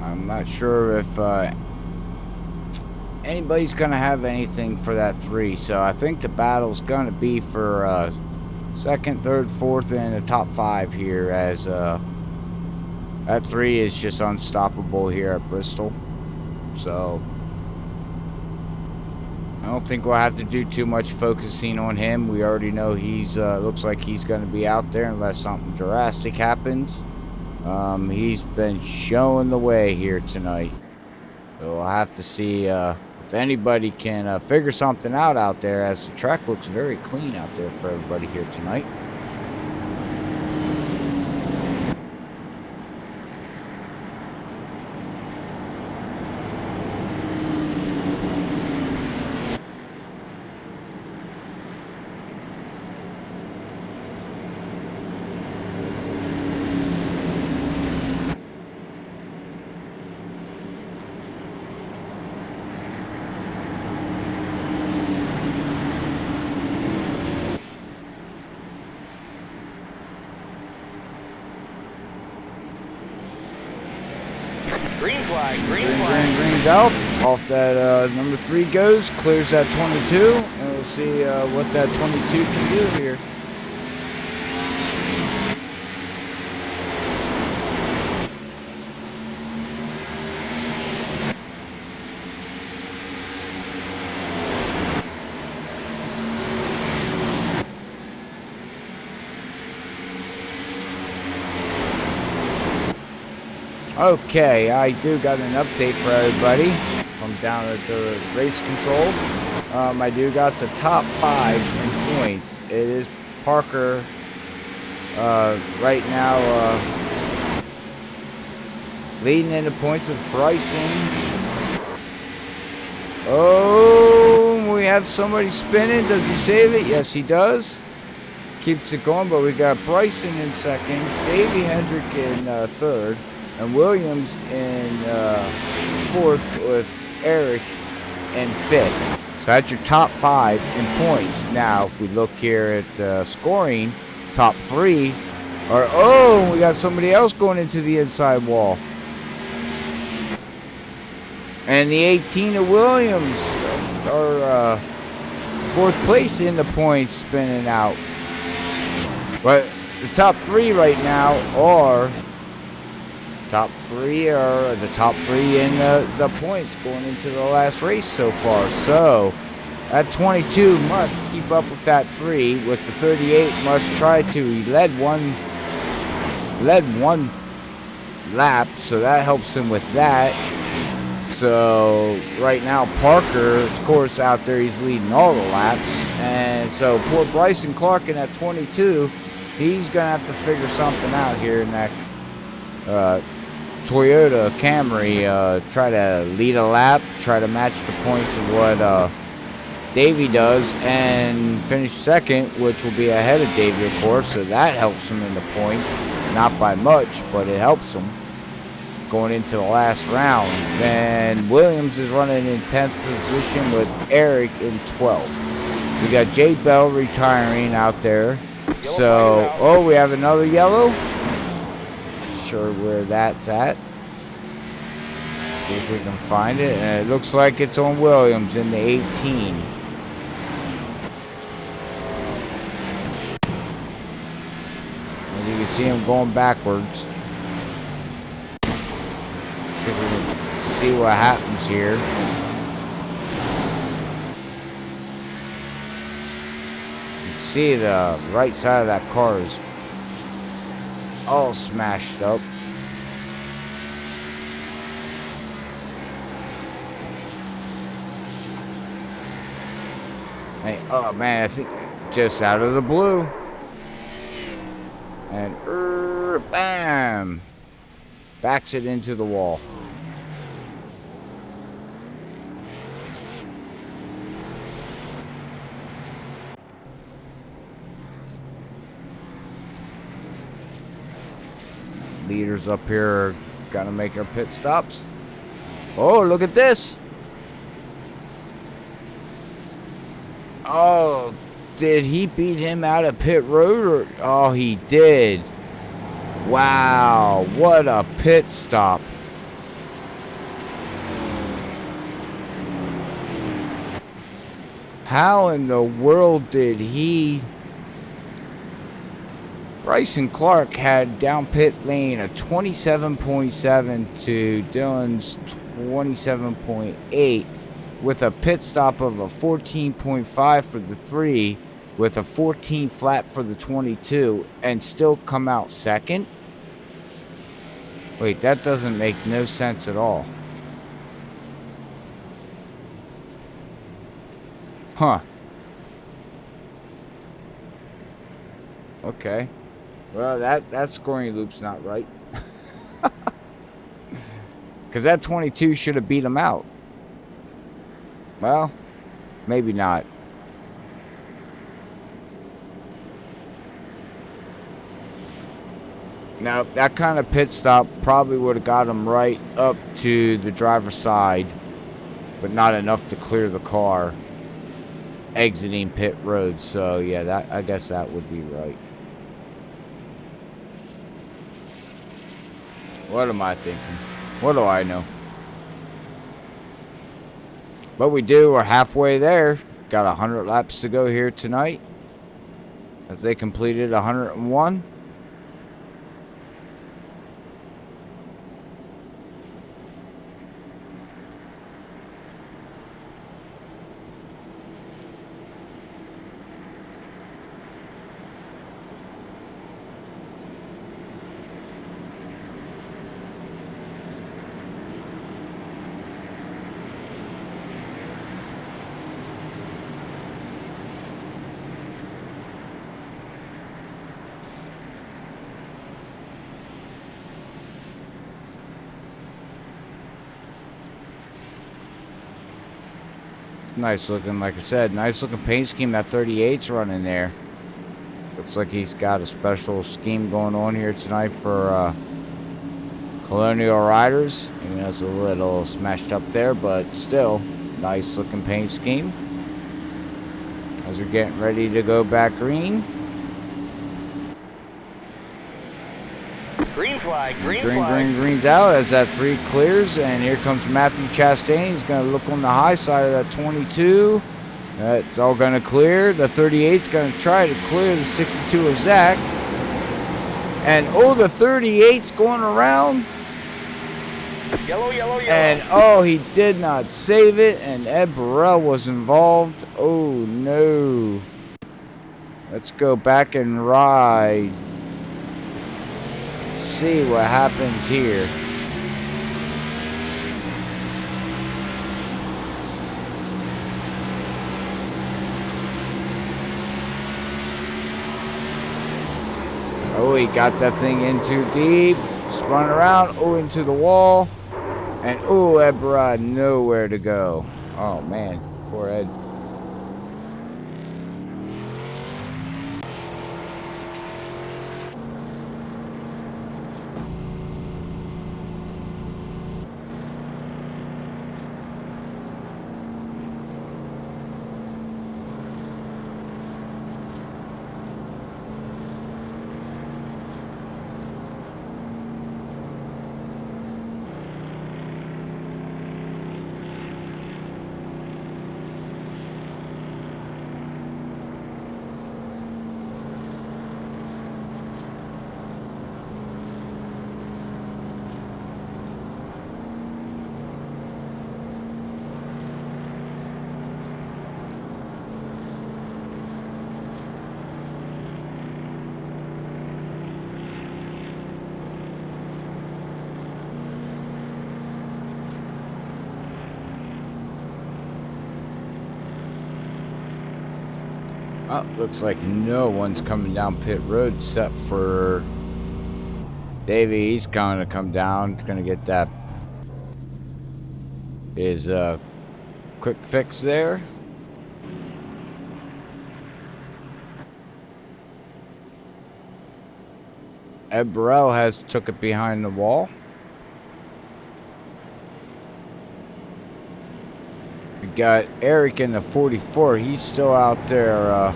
I'm not sure if anybody's going to have anything for that 3. So I think the battle's going to be for second, third, fourth, and the top 5 here, as that 3 is just unstoppable here at Bristol. So I don't think we'll have to do too much focusing on him. We already know he's looks like he's going to be out there unless something drastic happens. He's been showing the way here tonight. So we'll have to see if anybody can figure something out there, as the track looks very clean out there for everybody here tonight. Green flag, green flag. Green's out. Off that number 3 goes, clears that 22, and we'll see what that 22 can do here. Okay, I do got an update for everybody from down at the race control. I do got the top 5 in points. It is Parker right now leading in the points with Bryson. Oh, we have somebody spinning. Does he save it? Yes, he does. Keeps it going, but we got Bryson in second, Davey Hendrick in third, and Williams in fourth, with Eric in fifth. So that's your top 5 in points. Now, if we look here at scoring, top 3 are, oh, we got somebody else going into the inside wall. And the 18 of Williams are fourth place in the points, spinning out. But the top 3 right now are the top 3 in the points going into the last race so far. So that 22 must keep up with that 3. With the 38 must try to. He led one lap, so that helps him with that. So right now Parker, of course, out there, he's leading all the laps, and so poor Bryson Clark in that 22, he's gonna have to figure something out here in that Toyota Camry, try to lead a lap, try to match the points of what Davey does, and finish second, which will be ahead of Davey, of course, so that helps him in the points, not by much, but it helps him going into the last round. Then Williams is running in 10th position with Eric in 12th. We got Jay Bell retiring out there. So, oh, we have another yellow. Not sure where that's at. Let's see if we can find it. And it looks like it's on Williams in the 18. And you can see him going backwards. See what happens here. You can see the right side of that car is all smashed up. Hey, oh man, I think just out of the blue. And bam! Backs it into the wall. Leaders up here are gonna make our pit stops. Oh, look at this. Oh, did he beat him out of pit road? Or, oh, he did. Wow, what a pit stop. How in the world did he... Bryson Clark had down pit lane a 27.7 to Dylan's 27.8 with a pit stop of a 14.5 for the 3 with a 14 flat for the 22 and still come out second? Wait, that doesn't make no sense at all. Huh. Okay. Well, that scoring loop's not right. Because that 22 should have beat him out. Well, maybe not. Now, that kind of pit stop probably would have got him right up to the driver's side, but not enough to clear the car exiting pit road. So, yeah, I guess that would be right. What am I thinking? What do I know? But we're halfway there. Got 100 laps to go here tonight, as they completed 101. Nice looking, like I said, nice looking paint scheme. That 38's running there. Looks like he's got a special scheme going on here tonight for Colonial riders. Even though it's a little smashed up there, but still, nice looking paint scheme. As we're getting ready to go back green. Green flag, green flag. Green's out as that 3 clears, and here comes Matthew Chastain. He's going to look on the high side of that 22. That's all going to clear. The 38's going to try to clear the 62 of Zach. And the 38's going around. Yellow, yellow, yellow. And he did not save it, and Ed Burrell was involved. Oh no. Let's go back and ride. See what happens here. Oh, he got that thing in too deep. Spun around. Oh, into the wall. And Ed Burrell had nowhere to go. Oh man, poor Ed. Oh, looks like no one's coming down pit road except for Davey. He's going to come down. He's going to get that his quick fix there. Ed Burrell has took it behind the wall. We got Eric in the 44. He's still out there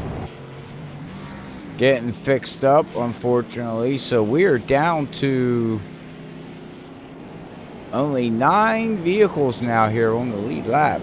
getting fixed up, unfortunately. So we are down to only 9 vehicles now here on the lead lap.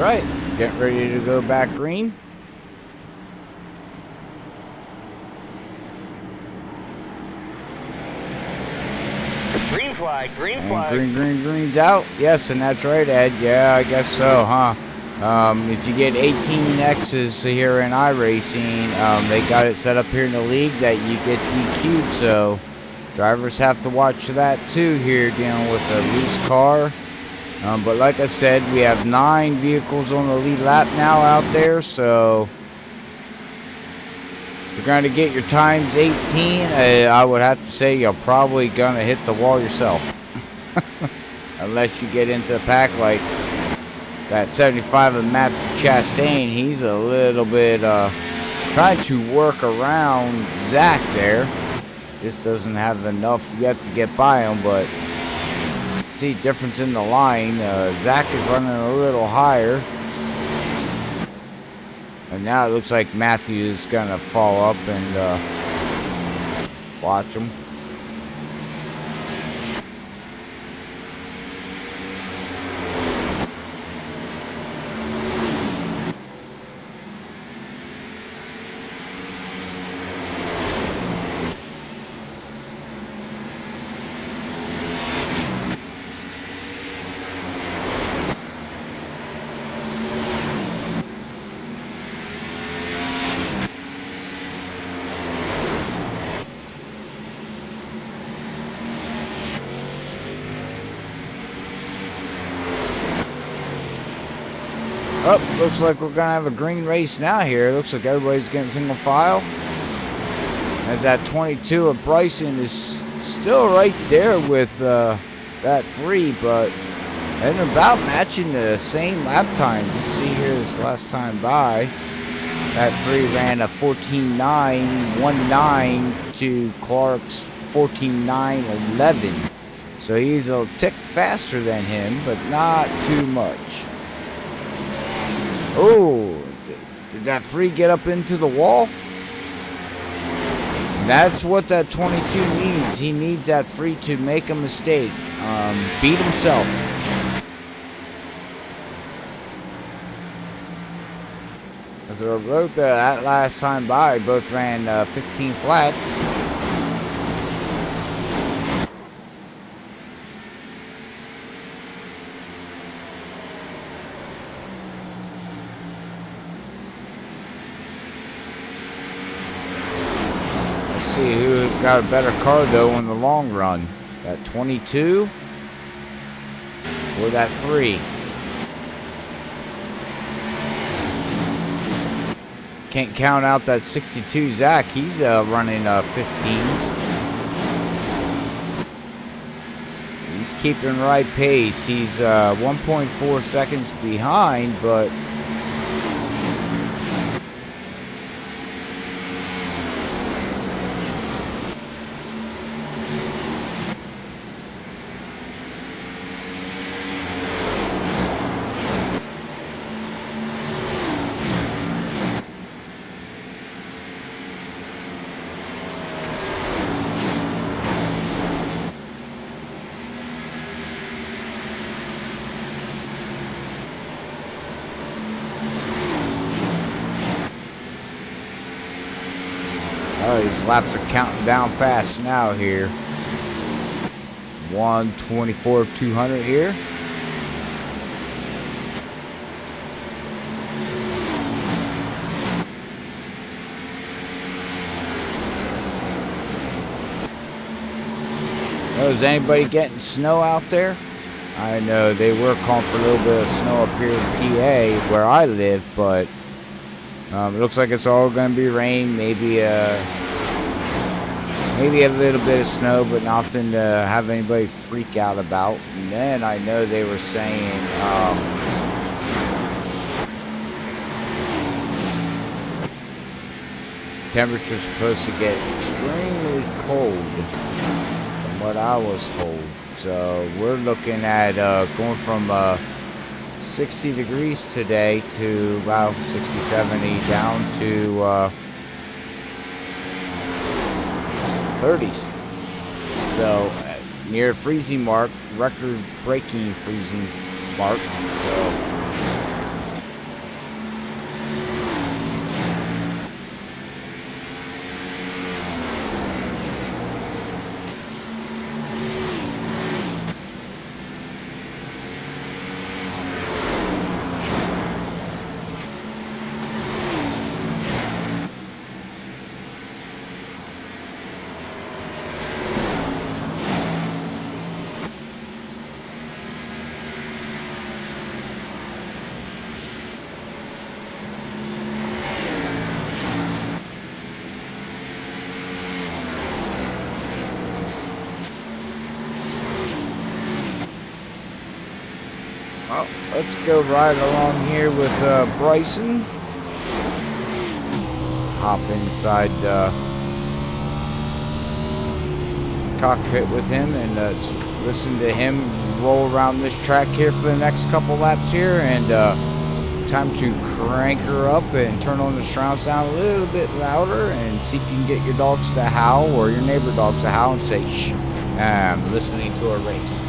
right, getting ready to go back green. Green flag, green And flag. green's out. Yes, and that's right, Ed. Yeah, I guess so, huh? If you get 18 X's here in iRacing, they got it set up here in the league that you get DQ'd, so drivers have to watch that too here, dealing with a loose car. But like I said, we have 9 vehicles on the lead lap now out there, so you're going to get your times 18. I would have to say you're probably going to hit the wall yourself. Unless you get into the pack like that 75 of Matthew Chastain. He's a little bit trying to work around Zach there. Just doesn't have enough yet to get by him, but see difference in the line. Zach is running a little higher. And now it looks like Matthew is going to fall up and watch him. Oh, looks like we're going to have a green race now here. Looks like everybody's getting single file. As that 22 of Bryson is still right there with that 3, but and about matching the same lap time. You see here this last time by. That 3 ran a 14.919 to Clark's 14.911. So he's a tick faster than him, but not too much. Oh, did that 3 get up into the wall? That's what that 22 needs. He needs that 3 to make a mistake. Beat himself. As I wrote that last time by, both ran 15 flats. See who's got a better car though in the long run, that 22 or that 3. Can't count out that 62 Zach. He's running 15s. He's keeping right pace. He's 1.4 seconds behind, but these laps are counting down fast now here. 124 of 200 here. Oh, is anybody getting snow out there? I know they were calling for a little bit of snow up here in PA where I live, but it looks like it's all going to be rain, maybe a little bit of snow, but nothing to have anybody freak out about. And then I know they were saying temperature's supposed to get extremely cold, from what I was told. So we're looking at going from 60 degrees today to about 60, 70 down to 30s. So near freezing mark, record-breaking freezing mark. So Well, let's go right along here with Bryson. Hop inside the cockpit with him and listen to him roll around this track here for the next couple laps here. And time to crank her up and turn on the surround sound a little bit louder and see if you can get your dogs to howl or your neighbor dogs to howl and say, shh, I'm listening to a race.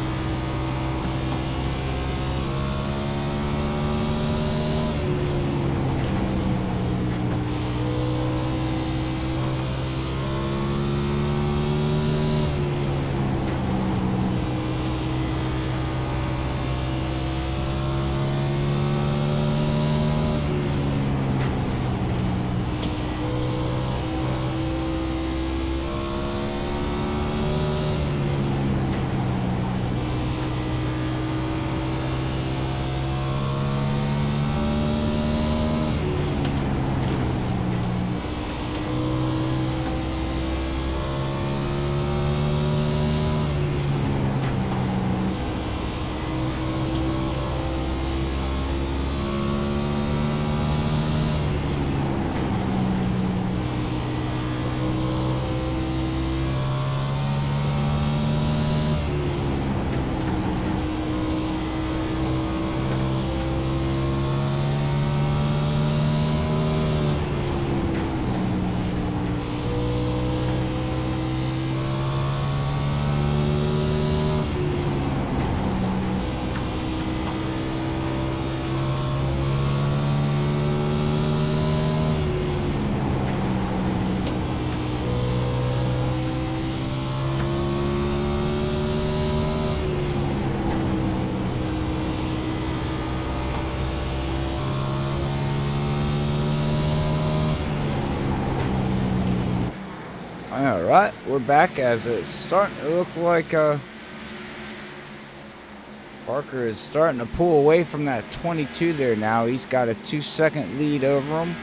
Alright, we're back as it's starting to look like Parker is starting to pull away from that 22 there now. He's got a 2-second lead over him.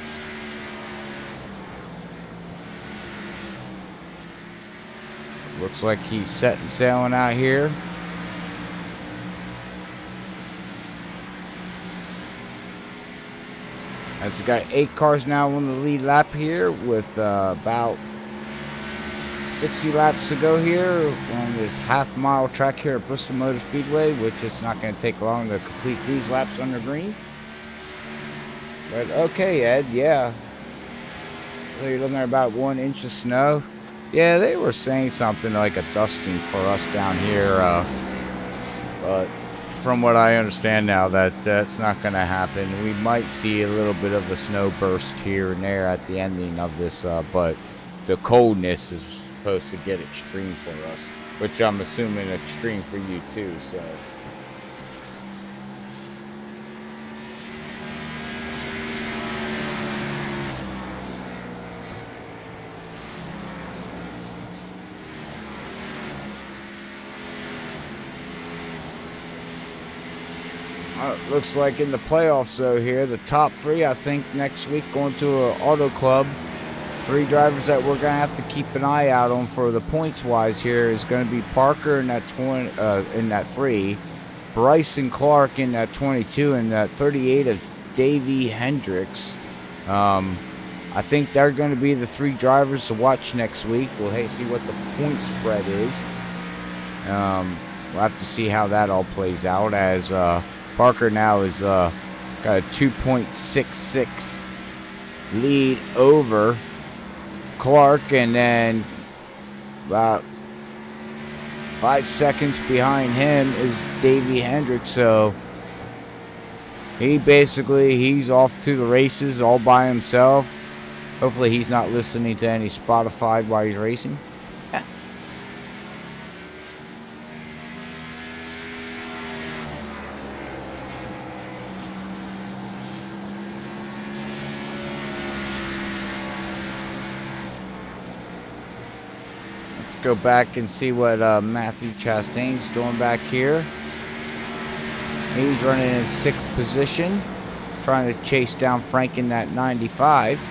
Looks like he's setting sailing out here. As we got 8 cars now on the lead lap here with about 60 laps to go here on this half-mile track here at Bristol Motor Speedway, which it's not going to take long to complete these laps under green. But okay, Ed, yeah. So you're looking at about 1 inch of snow. Yeah, they were saying something like a dusting for us down here. But from what I understand now, that's not going to happen. We might see a little bit of a snow burst here and there at the ending of this, but the coldness is supposed to get extreme for us, which I'm assuming extreme for you too. So looks like in the playoffs though here, the top 3 I think next week going to an auto club. 3 drivers that we're gonna have to keep an eye out on for the points wise here is going to be Parker in that 3, Bryson Clark in that 22, and that 38 of Davey Hendricks. I think they're going to be the 3 drivers to watch next week. We'll see what the point spread is. We'll have to see how that all plays out, as Parker now is got a 2.66 lead over Clark, and then about 5 seconds behind him is Davey Hendricks. So he's off to the races all by himself. Hopefully he's not listening to any Spotify while he's racing. Go back and see what Matthew Chastain's doing back here. He's running in 6th position, trying to chase down Frank in that 95.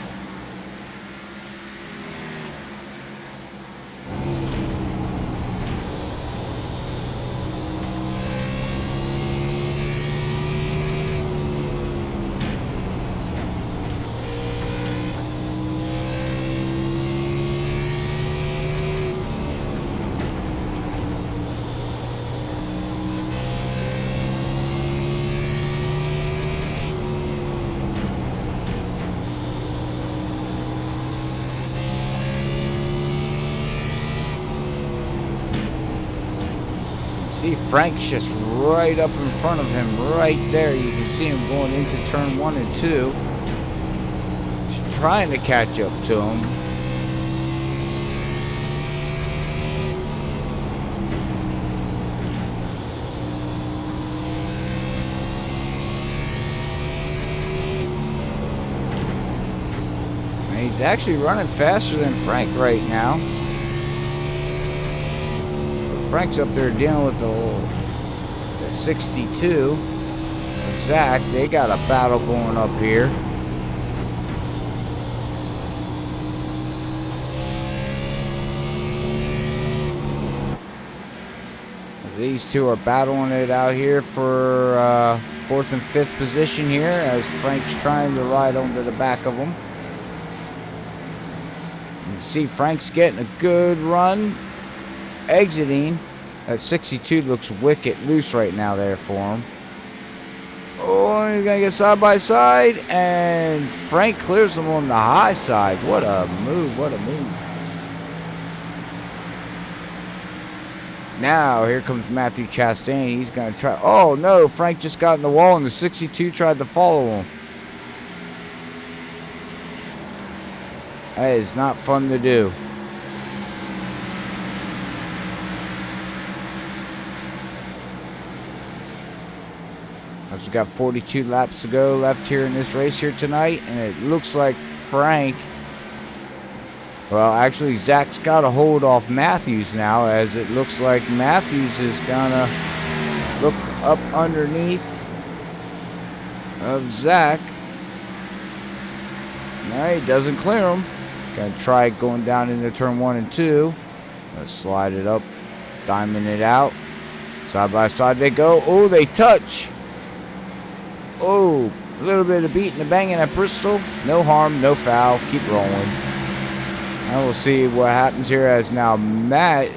See Frank's just right up in front of him, right there. You can see him going into turn 1 and 2. He's trying to catch up to him. And he's actually running faster than Frank right now. Frank's up there dealing with the 62. Zach, they got a battle going up here. These two are battling it out here for 4th and 5th position here as Frank's trying to ride onto the back of them. You can see Frank's getting a good run. Exiting. That 62 looks wicked loose right now there for him. Oh, he's gonna get side by side, and Frank clears him on the high side. What a move, what a move. Now here comes Matthew Chastain. He's gonna try. Oh no, Frank just got in the wall and the 62 tried to follow him. That is not fun to do. We've got 42 laps to go left here in this race here tonight, and it looks like Frank, well, actually Zach's got a hold off Matthews now, as it looks like Matthews is gonna look up underneath of Zach. No, he doesn't clear him. Gonna try going down into turn 1 and 2. Let's slide it up, diamond it out. Side by side they go. Oh, they touch. Oh, a little bit of beating and banging at Bristol. No harm, no foul. Keep rolling. And we'll see what happens here as now Matt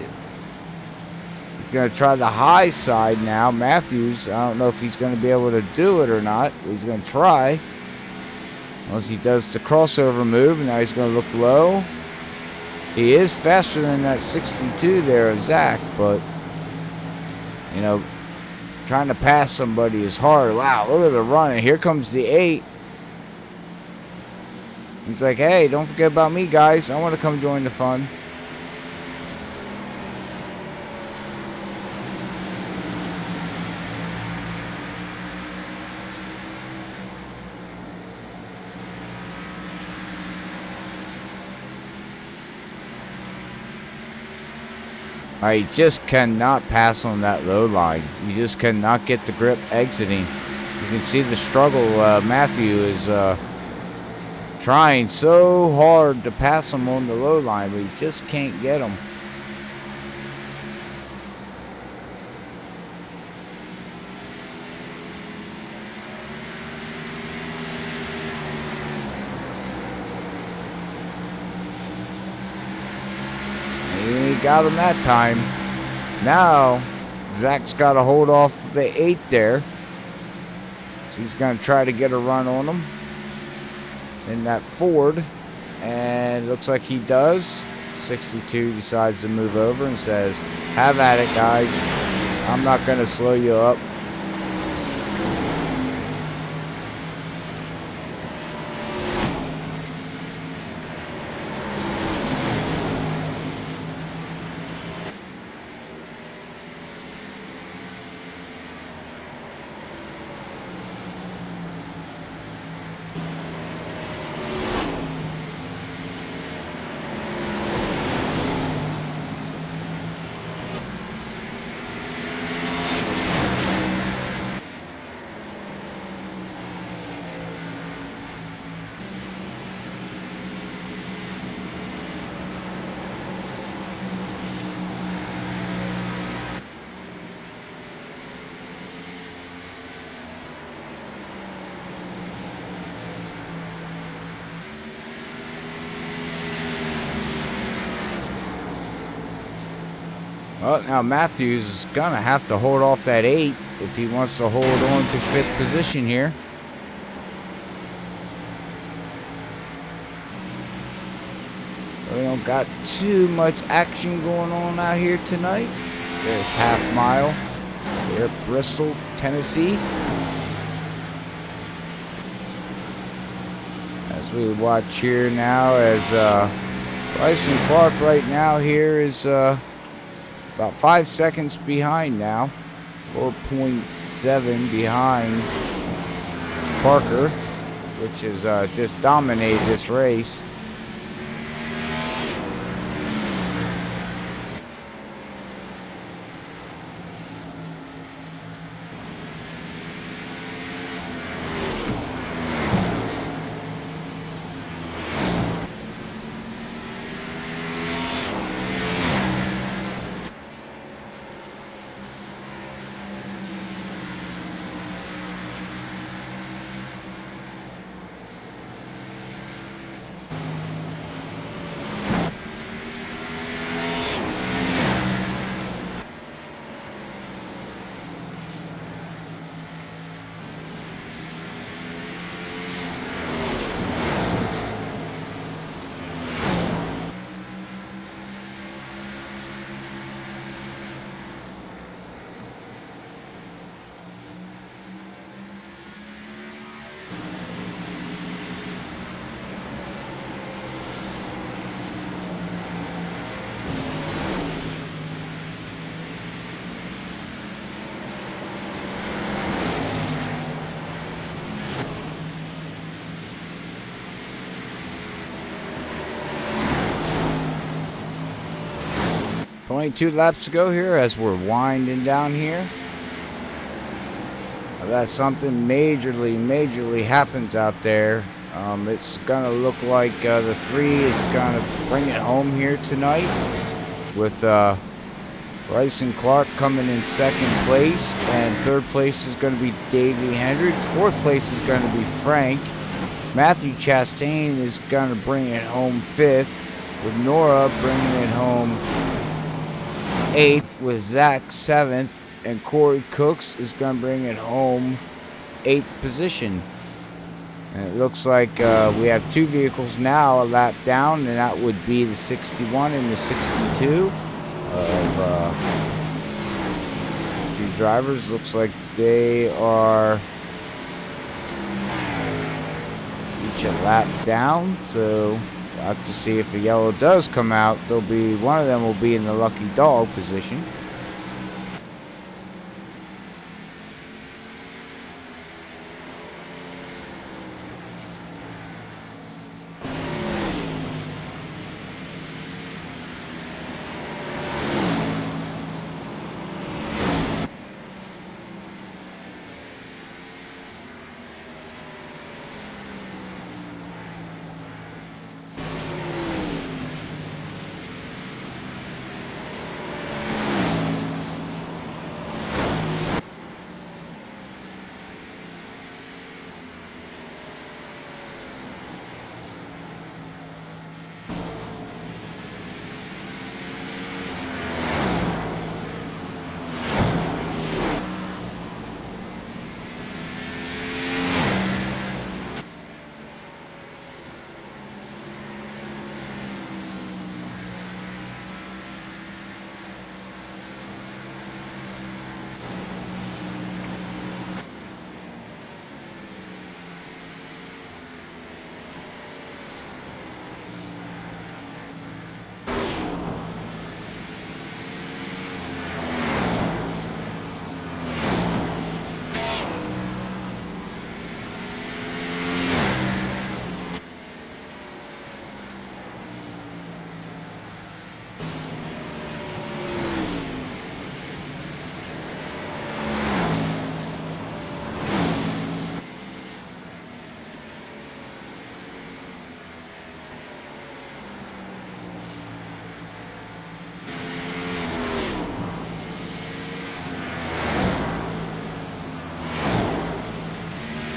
is going to try the high side now. Matthews, I don't know if he's going to be able to do it or not. He's going to try. Unless he does the crossover move, and now he's going to look low. He is faster than that 62 there of Zach, but, you know, trying to pass somebody is hard. Wow, look at the run. And here comes the 8. He's like, hey, don't forget about me, guys. I want to come join the fun. You just cannot pass on that low line. You just cannot get the grip exiting. You can see the struggle. Matthew is trying so hard to pass him on the low line, but he just can't get him. Got him that time. Now Zach's got to hold off the 8 there, so he's going to try to get a run on him in that Ford, and it looks like he does. 62 decides to move over and says, have at it, guys. I'm not going to slow you up. Well, now Matthews is going to have to hold off that 8 if he wants to hold on to 5th position here. We don't got too much action going on out here tonight. There's half mile. here at Bristol, Tennessee. As we watch here now, as Bryson Clark right now here is about 5 seconds behind now. 4.7 behind Parker, which has just dominated this race. Only 2 laps to go here as we're winding down here. Unless something majorly happens out there, it's gonna look like the 3 is gonna bring it home here tonight, with Bryson Clark coming in 2nd place, and 3rd place is gonna be Davey Hendricks. 4th place is gonna be Frank. Matthew Chastain is gonna bring it home 5th, with Nora bringing it home 8th, with Zach 7th, and Corey Cooks is going to bring it home 8th position. And it looks like we have 2 vehicles now a lap down, and that would be the 61 and the 62 of 2 drivers. Looks like they are each a lap down, so we'll have to see if a yellow does come out. There'll be one of them will be in the lucky dog position.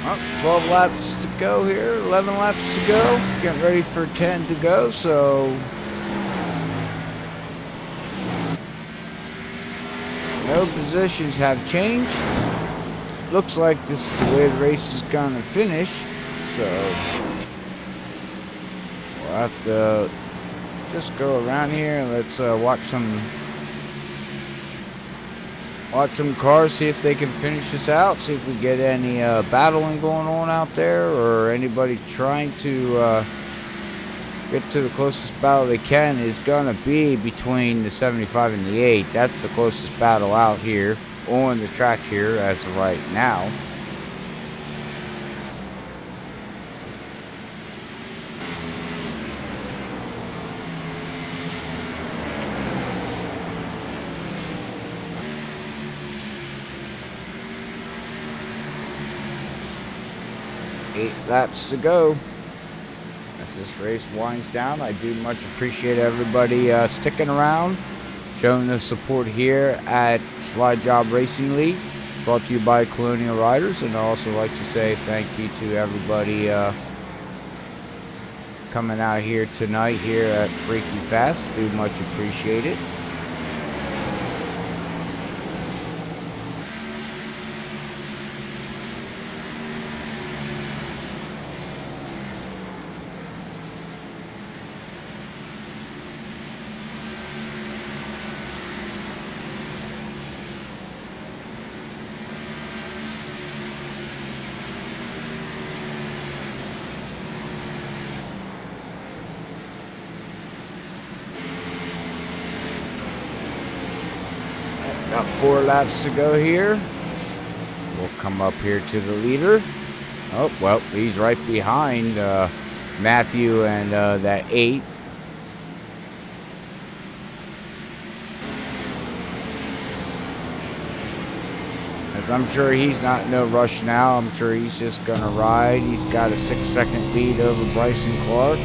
Oh, 12 laps to go here, 11 laps to go. Getting ready for 10 to go, so no positions have changed. Looks like this is the way the race is gonna finish, so we'll have to just go around here and let's watch some watch some cars, see if they can finish this out, see if we get any battling going on out there, or anybody trying to get to the closest battle they can. Is gonna be between the 75 and the 8. That's the closest battle out here on the track here as of right now. Eight laps to go as this race winds down. I do much appreciate everybody sticking around, showing the support here at SlideJawb Racing League, brought to you by Colonial Riders. And I also like to say thank you to everybody coming out here tonight here at Freaky Fast. Do much appreciate it. Got 4 laps to go here. We'll come up here to the leader. Oh, well, he's right behind Matthew and that 8. As I'm sure he's not in no rush now. I'm sure he's just going to ride. He's got a 6-second lead over Bryson Clark.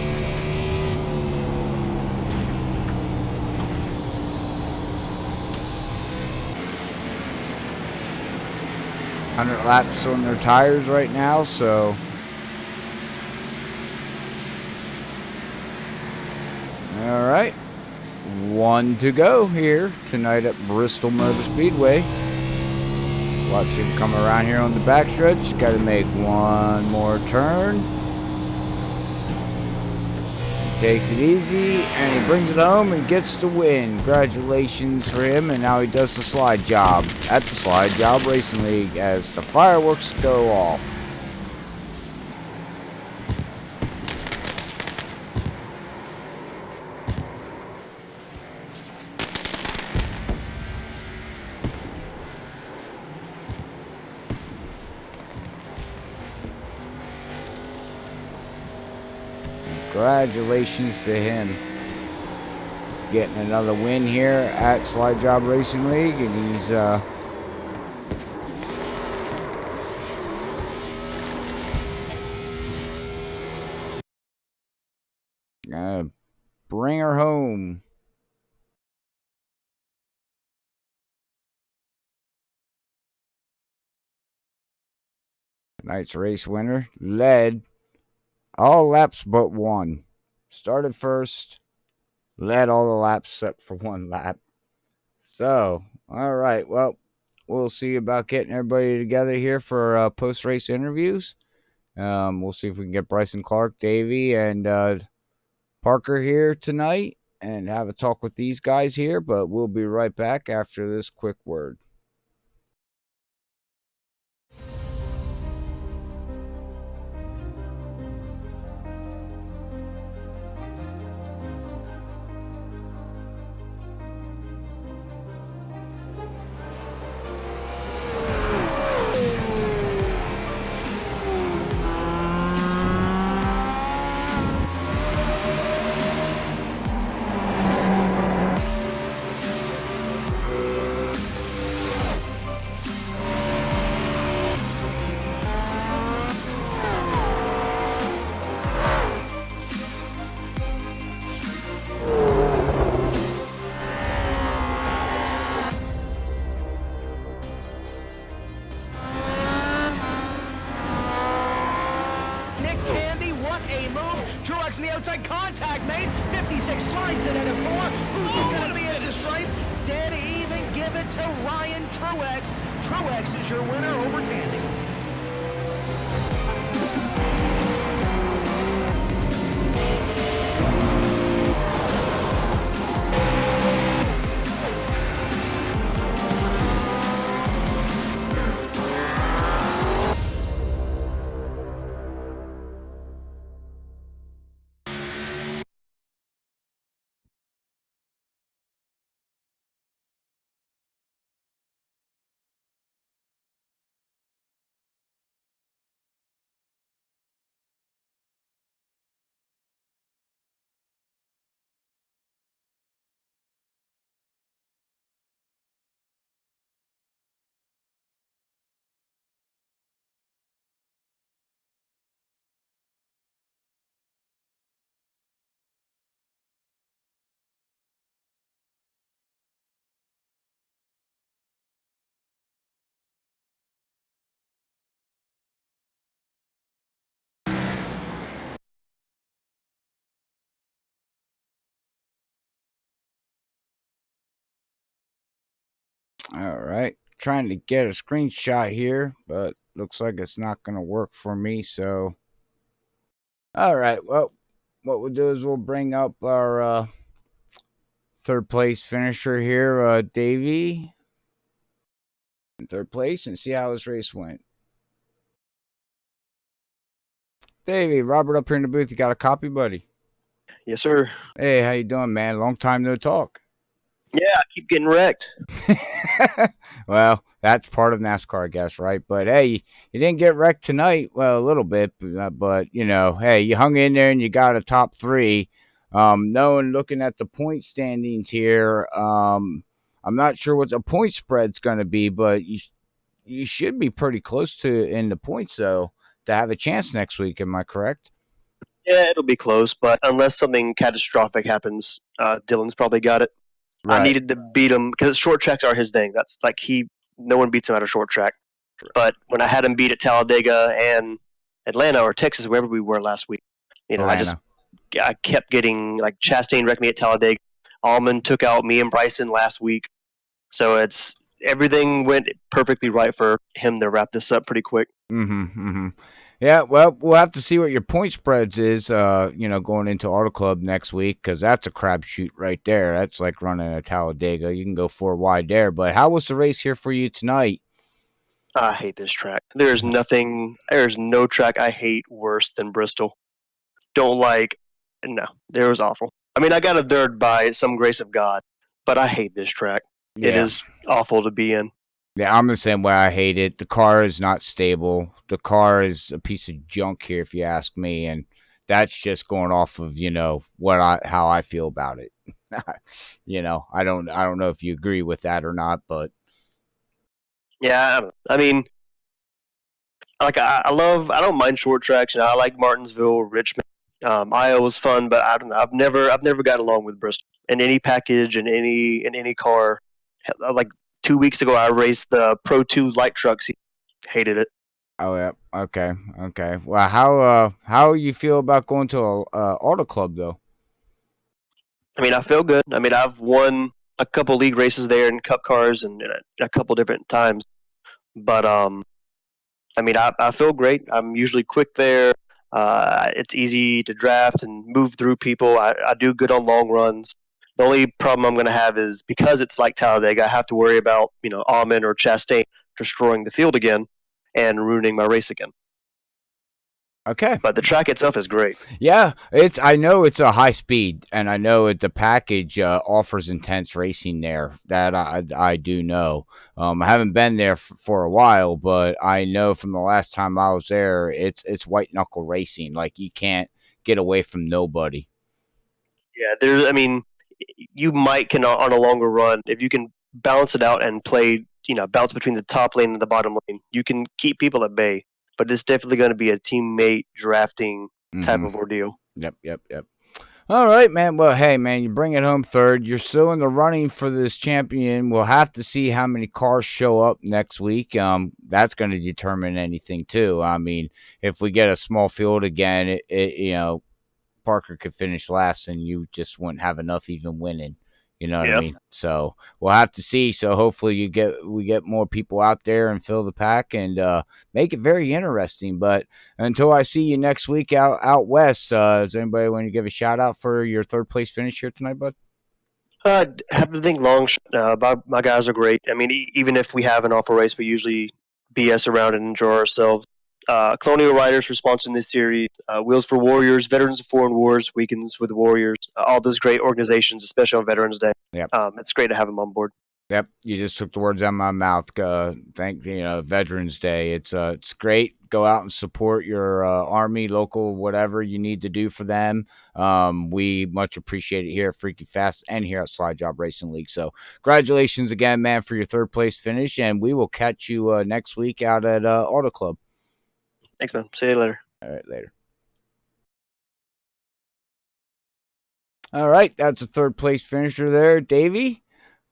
Laps on their tires right now, so all right, 1 to go here tonight at Bristol Motor Speedway. So watch him come around here on the backstretch. Got to make one more turn. He takes it easy and he brings it home and gets the win. Congratulations for him. And now he does the slide job at the SlideJawb Racing League as the fireworks go off. Congratulations to him. Getting another win here at SlideJawb Racing League, and he's gonna bring her home. Tonight's race winner led all laps but 1. Started first, led all the laps except for 1 lap. So, all right. Well, we'll see about getting everybody together here for post-race interviews. We'll see if we can get Bryson Clark, Davey, and Parker here tonight and have a talk with these guys here. But we'll be right back after this quick word. in the outside contact made. 56 slides it at a 4. Who's going to be at the stripe? Dead even. Give it to Ryan Truex. Truex is your winner over Tandy. All right. Trying to get a screenshot here, but looks like it's not going to work for me. So, all right. Well, what we'll do is we'll bring up our third place finisher here, Davey, in third place, and see how his race went. Davey, Robert up here in the booth. You got a copy, buddy? Yes, sir. Hey, how you doing, man? Long time no talk. Yeah, I keep getting wrecked. Well, that's part of NASCAR, I guess, right? But hey, you didn't get wrecked tonight. Well, a little bit, but you know, hey, you hung in there and you got a top three. Knowing looking at the point standings here, I'm not sure what the point spread's going to be, but you should be pretty close to in the points though to have a chance next week. Am I correct? Yeah, it'll be close, but unless something catastrophic happens, Dylan's probably got it. Right. I needed to beat him because short tracks are his thing. That's like no one beats him at a short track. But when I had him beat at Talladega and Atlanta or Texas, wherever we were last week, Atlanta. I kept getting like Chastain wrecked me at Talladega. Allman took out me and Bryson last week, so everything went perfectly right for him to wrap this up pretty quick. Yeah, well, we'll have to see what your point spreads is, going into Auto Club next week, because that's a crapshoot right there. That's like running a Talladega. You can go 4 wide there. But how was the race here for you tonight? I hate this track. There's no track I hate worse than Bristol. No, it was awful. I mean, I got a third by some grace of God, but I hate this track. Yeah. It is awful to be in. Yeah, I'm the same way. I hate it. The car is not stable. The car is a piece of junk here, if you ask me, and that's just going off of how I feel about it. I don't know if you agree with that or not, but yeah, I mean, like I don't mind short tracks. I like Martinsville, Richmond. Iowa's fun, but I don't know. I've never got along with Bristol in any package in any car. Like 2 weeks ago, I raced the Pro 2 light trucks. Hated it. Oh yeah, okay. Well, how you feel about going to a auto club though? I mean, I feel good. I mean, I've won a couple league races there in Cup cars and a couple different times. But I mean, I feel great. I'm usually quick there. It's easy to draft and move through people. I do good on long runs. The only problem I'm going to have is because it's like Talladega, I have to worry about Allman or Chastain destroying the field again and ruining my race again. Okay. But the track itself is great. Yeah, I know it's a high speed, and I know the package offers intense racing there. That I do know. I haven't been there for a while, but I know from the last time I was there, it's white knuckle racing. Like you can't get away from nobody. Yeah, I mean, you can on a longer run if you can balance it out and play. Bounce between the top lane and the bottom lane. You can keep people at bay. But it's definitely going to be a teammate drafting type of ordeal. Yep. All right, man. Well, hey, man, you bring it home third. You're still in the running for this champion. We'll have to see how many cars show up next week. That's going to determine anything, too. I mean, if we get a small field again, Parker could finish last and you just wouldn't have enough even winning. You know what I mean? So we'll have to see. So hopefully we get more people out there and fill the pack and make it very interesting. But until I see you next week out west, does anybody want to give a shout out for your third place finish here tonight, bud? Have to think long. My guys are great. I mean, even if we have an awful race, we usually BS around and enjoy ourselves. Colonial Riders for sponsoring this series. Wheels for Warriors, Veterans of Foreign Wars, Weekends with the Warriors. All those great organizations, especially on Veterans Day. Yep. It's great to have them on board. Yep, you just took the words out of my mouth. Veterans Day. It's great. Go out and support your Army, local, whatever you need to do for them. We much appreciate it here at Freaky Fast and here at SlideJawb Racing League. So, congratulations again, man, for your third place finish, and we will catch you next week out at Auto Club. Thanks, man. See you later. All right, later. All right, that's a third place finisher there, Davey.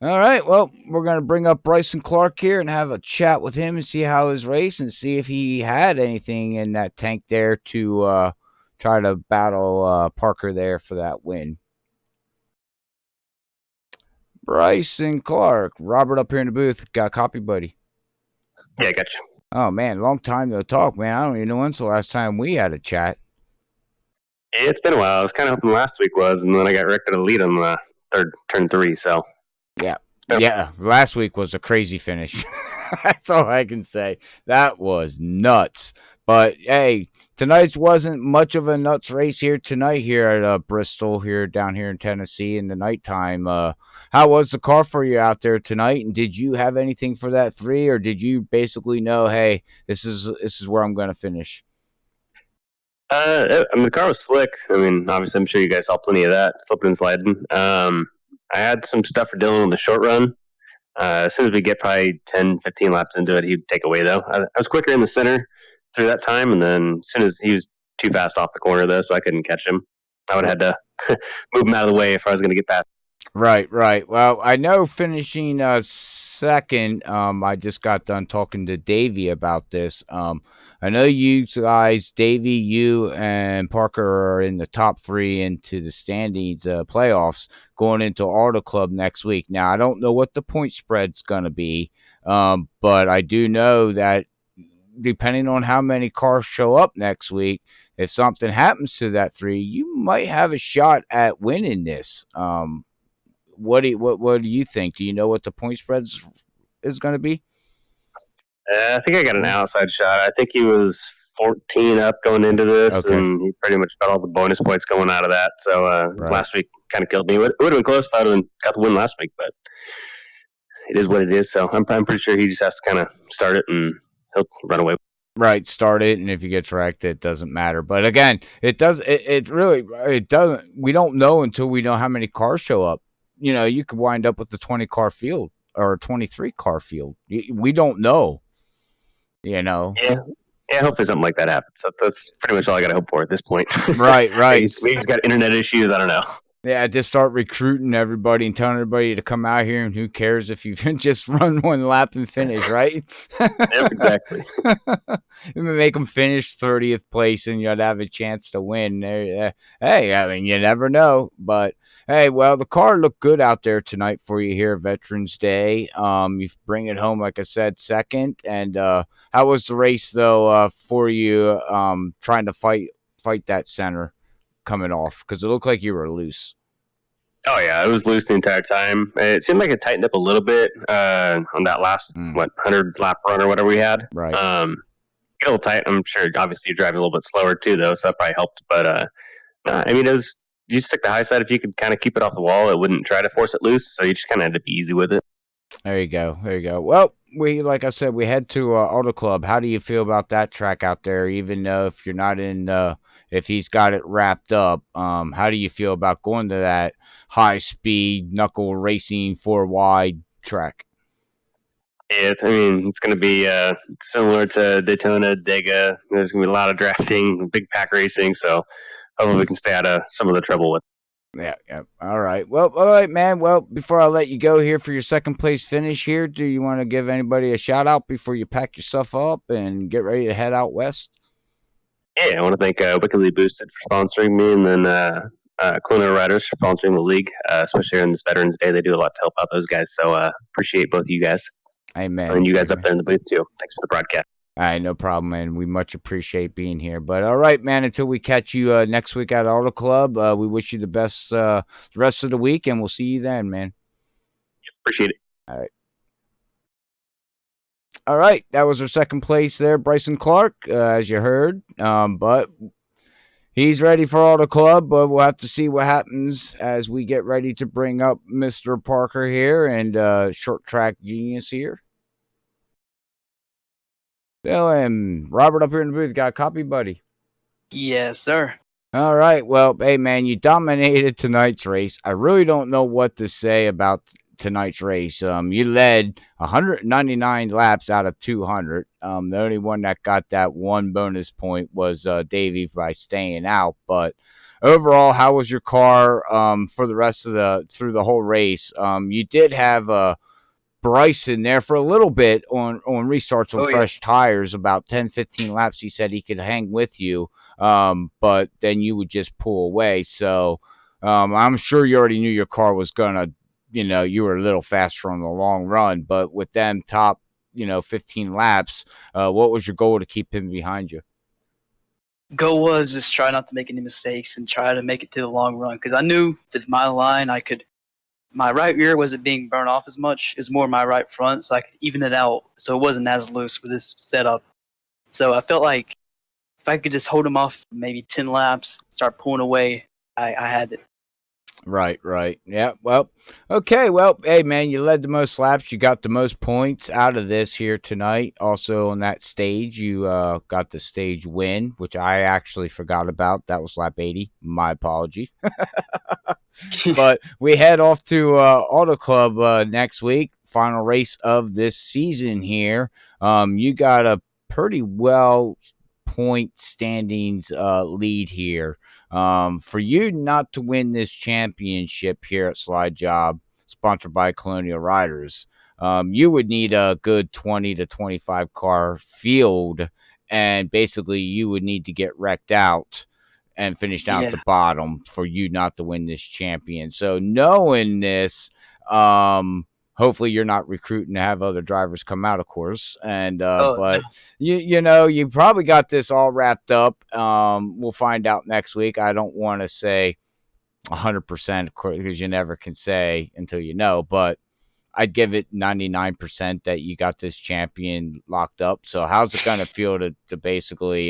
All right, well, we're going to bring up Bryson Clark here and have a chat with him and see how his race and see if he had anything in that tank there to try to battle Parker there for that win. Bryson Clark. Robert up here in the booth. Got a copy, buddy? Yeah, I got you. Oh, man, long time no talk, man. I don't even know when's the last time we had a chat. It's been a while. I was kind of hoping last week was, and then I got Rick to lead on turn 3, so. Yeah, last week was a crazy finish. That's all I can say. That was nuts. But, hey, tonight's wasn't much of a nuts race here tonight here at Bristol, down here in Tennessee in the nighttime. How was the car for you out there tonight? And did you have anything for that 3, or did you basically know, hey, this is where I'm going to finish? I mean, the car was slick. I mean, obviously, I'm sure you guys saw plenty of that, slipping and sliding. I had some stuff for Dylan on the short run. As soon as we get probably 10, 15 laps into it, he'd take away, though. I was quicker in the center through that time, and then as soon as he was too fast off the corner, though, so I couldn't catch him. I would have had to move him out of the way if I was going to get past. Right. Well, I know finishing second, I just got done talking to Davey about this. I know you guys, Davey, you and Parker are in the top 3 into the standings playoffs going into Auto Club next week. Now, I don't know what the point spread's going to be, but I do know that depending on how many cars show up next week, if something happens to that 3, you might have a shot at winning this. What do you think? Do you know what the point spread is going to be? I think I got an outside shot. I think he was 14 up going into this, and he pretty much got all the bonus points going out of that. So last week kind of killed me. It would have been close if I would have got the win last week, but it is what it is. So I'm pretty sure he just has to kind of start it, and he'll run away. Right, start it, and if he gets wrecked, it doesn't matter. But again, it doesn't. We don't know until we know how many cars show up. You know, you could wind up with a 20-car field or a 23-car field. We don't know. You know. Yeah. Hopefully something like that happens. That's pretty much all I got to hope for at this point. Right. Maybe he's got internet issues. I don't know. Yeah, just start recruiting everybody and telling everybody to come out here, and who cares if you just run one lap and finish, right? Yep, exactly. Make them finish 30th place, and you'd have a chance to win. Hey, I mean, you never know. But, hey, well, the car looked good out there tonight for you here, Veterans Day. You bring it home, like I said, second. And how was the race, though, for you trying to fight that center coming off? Because it looked like you were loose. Oh, yeah, it was loose the entire time. It seemed like it tightened up a little bit on that last, 100-lap run or whatever we had. Right. A little tight. I'm sure, obviously, you're driving a little bit slower, too, though, so that probably helped. But, I mean, you stick the high side. If you could kind of keep it off the wall, it wouldn't try to force it loose, so you just kind of had to be easy with it. There you go. Well, like I said, we head to Auto Club. How do you feel about that track out there? Even though if you're not in, if he's got it wrapped up, how do you feel about going to that high speed knuckle racing 4 wide track? Yeah, I mean, it's going to be similar to Daytona, Dega. There's going to be a lot of drafting, big pack racing, so hopefully we can stay out of some of the trouble with. Yeah. All right. Well, all right, man. Well, before I let you go here for your second place finish here, do you want to give anybody a shout out before you pack yourself up and get ready to head out west? Yeah, I want to thank Wickedly Boosted for sponsoring me, and then Colonial Riders for sponsoring the league, especially on this Veterans Day. They do a lot to help out those guys, so appreciate both of you guys. Amen. And you guys up there in the booth, too. Thanks for the broadcast. All right, no problem, man. We much appreciate being here. But all right, man, until we catch you next week at Auto Club, we wish you the best the rest of the week, and we'll see you then, man. Appreciate it. All right. All right, that was our second place there, Bryson Clark, as you heard. But he's ready for Auto Club, but we'll have to see what happens as we get ready to bring up Mr. Parker here and Short Track Genius here. And Robert up here in the booth, got a copy, buddy? Yes, sir. All right. Well, hey, man, you dominated tonight's race. I really don't know what to say about tonight's race. You led 199 laps out of 200. The only one that got that one bonus point was Davey by staying out. But overall, how was your car for the rest of through the whole race? You did have Bryson there for a little bit on restarts on fresh tires, about 10, 15 laps. He said he could hang with you, but then you would just pull away. So I'm sure you already knew your car was going to, you were a little faster on the long run. But with them top, 15 laps, what was your goal to keep him behind you? Goal was just try not to make any mistakes and try to make it to the long run because I knew with my line my right rear wasn't being burned off as much. It was more my right front, so I could even it out so it wasn't as loose with this setup. So I felt like if I could just hold him off maybe 10 laps, start pulling away, I had it. Right. Yeah. Well, okay. Well, hey, man, you led the most laps. You got the most points out of this here tonight. Also on that stage, you got the stage win, which I actually forgot about. That was lap 80. My apology. But we head off to Auto Club next week. Final race of this season here. You got a pretty well point standings lead here. For you not to win this championship here at SlideJawb, sponsored by Colonial Riders, you would need a good 20 to 25 car field, and basically you would need to get wrecked out and finish down at the bottom for you not to win this champion. So knowing this, hopefully you're not recruiting to have other drivers come out, of course. And but you probably got this all wrapped up. We'll find out next week. I don't want to say 100% because you never can say until you know, but I'd give it 99% that you got this champion locked up. So how's it going to feel to basically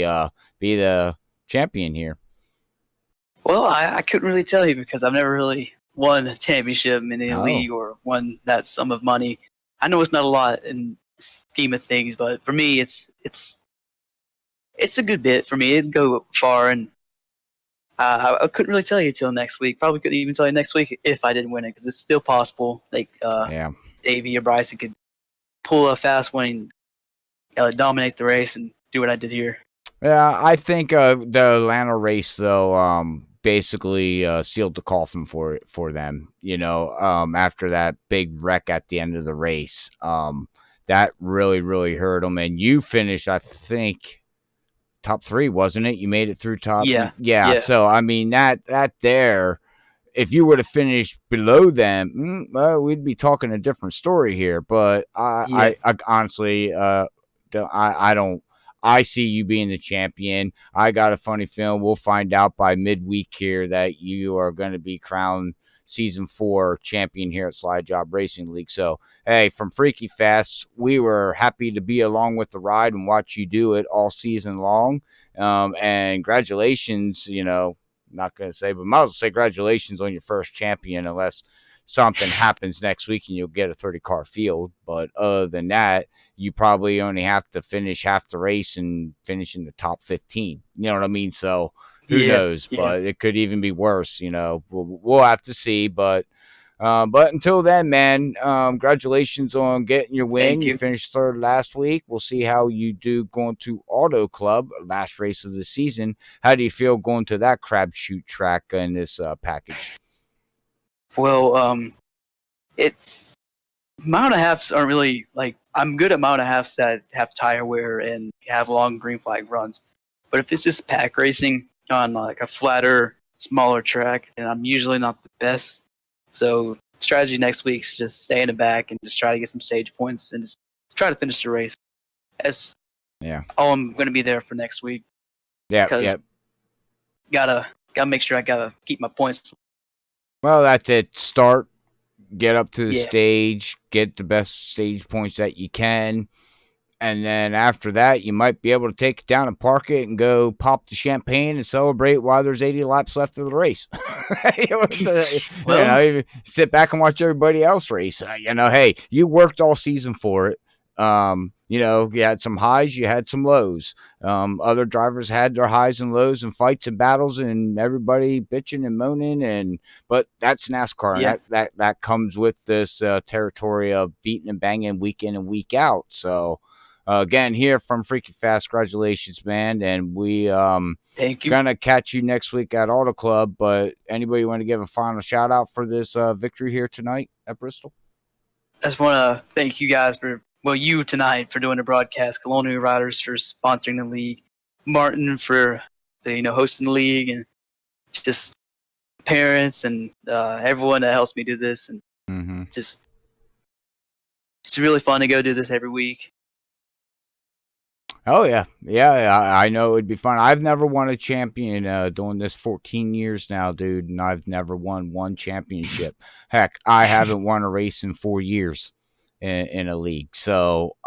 be the champion here? Well, I couldn't really tell you because I've never really won a championship in any league or won that sum of money. I know it's not a lot in the scheme of things, but for me, it's a good bit for me. It'd go far, and I couldn't really tell you till next week. Probably couldn't even tell you next week if I didn't win it because it's still possible. Like Davey or Bryson could pull a fast one and dominate the race and do what I did here. Yeah, I think the Atlanta race though basically sealed the coffin for them. After that big wreck at the end of the race, that really hurt them. And you finished, I think, top 3, wasn't it? You made it through top. Yeah. So I mean that there. If you were to finish below them, well, we'd be talking a different story here. But I honestly, I don't. I see you being the champion. I got a funny feeling we'll find out by midweek here that you are going to be crowned Season 4 champion here at SlideJawb Racing League. So, hey, from Freaky Fast, we were happy to be along with the ride and watch you do it all season long. And congratulations, not going to say, but might as well say congratulations on your first champion unless something happens next week and you'll get a 30-car field. But other than that, you probably only have to finish half the race and finish in the top 15. You know what I mean? So who knows? But it could even be worse. We'll have to see. But until then, man, congratulations on getting your win. You finished 3rd last week. We'll see how you do going to Auto Club, last race of the season. How do you feel going to that crapshoot track in this package? Well, it's mile and a halves aren't really I'm good at mile and a halves that have tire wear and have long green flag runs. But if it's just pack racing on like a flatter, smaller track, then I'm usually not the best. So strategy next week is just stay in the back and just try to get some stage points and just try to finish the race. That's all I'm going to be there for next week. Gotta make sure I gotta keep my points. Well, that's it. Start, get up to the stage, get the best stage points that you can. And then after that, you might be able to take it down and park it and go pop the champagne and celebrate while there's 80 laps left of the race. Sit back and watch everybody else race. Hey, you worked all season for it. You had some highs, you had some lows. Other drivers had their highs and lows and fights and battles and everybody bitching and moaning, but that's NASCAR. And that comes with this territory of beating and banging week in and week out. So again, here from Freaky Fast, congratulations, man. And we gonna catch you next week at Auto Club. But anybody want to give a final shout out for this victory here tonight at Bristol? I just want to thank you guys you tonight for doing the broadcast, Colonial Riders for sponsoring the league, Martin for hosting the league, and just parents and everyone that helps me do this. And Mm-hmm. Just it's really fun to go do this every week. Oh yeah. I know it would be fun. I've never won a champion doing this 14 years now, dude, and I've never won one championship. Heck, I haven't won a race in 4 years in a league. So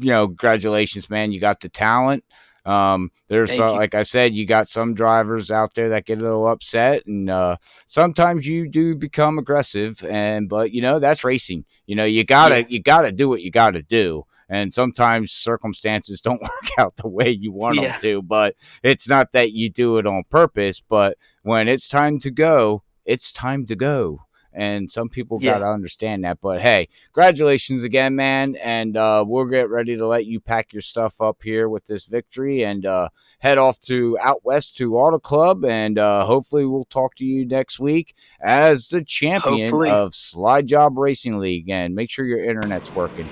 congratulations, man. You got the talent. There's Thank you. like I said, you got some drivers out there that get a little upset, and sometimes you do become aggressive. But that's racing. You gotta do what you gotta do. And sometimes circumstances don't work out the way you want them to. But it's not that you do it on purpose. But when it's time to go, it's time to go. And some people got to understand that. But hey, congratulations again, man. And we'll get ready to let you pack your stuff up here with this victory and head off out west to Auto Club. And hopefully we'll talk to you next week as the champion of SlideJawb Racing League. And make sure your internet's working.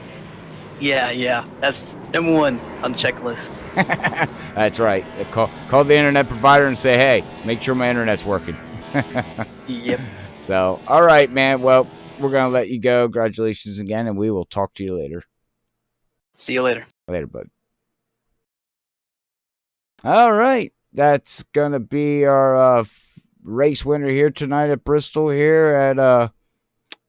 Yeah. That's number one on the checklist. That's right. Call the internet provider and say, hey, make sure my internet's working. Yep. So, all right, man. Well, we're going to let you go. Congratulations again, and we will talk to you later. See you later. Later, bud. All right. That's going to be our race winner here tonight at Bristol here at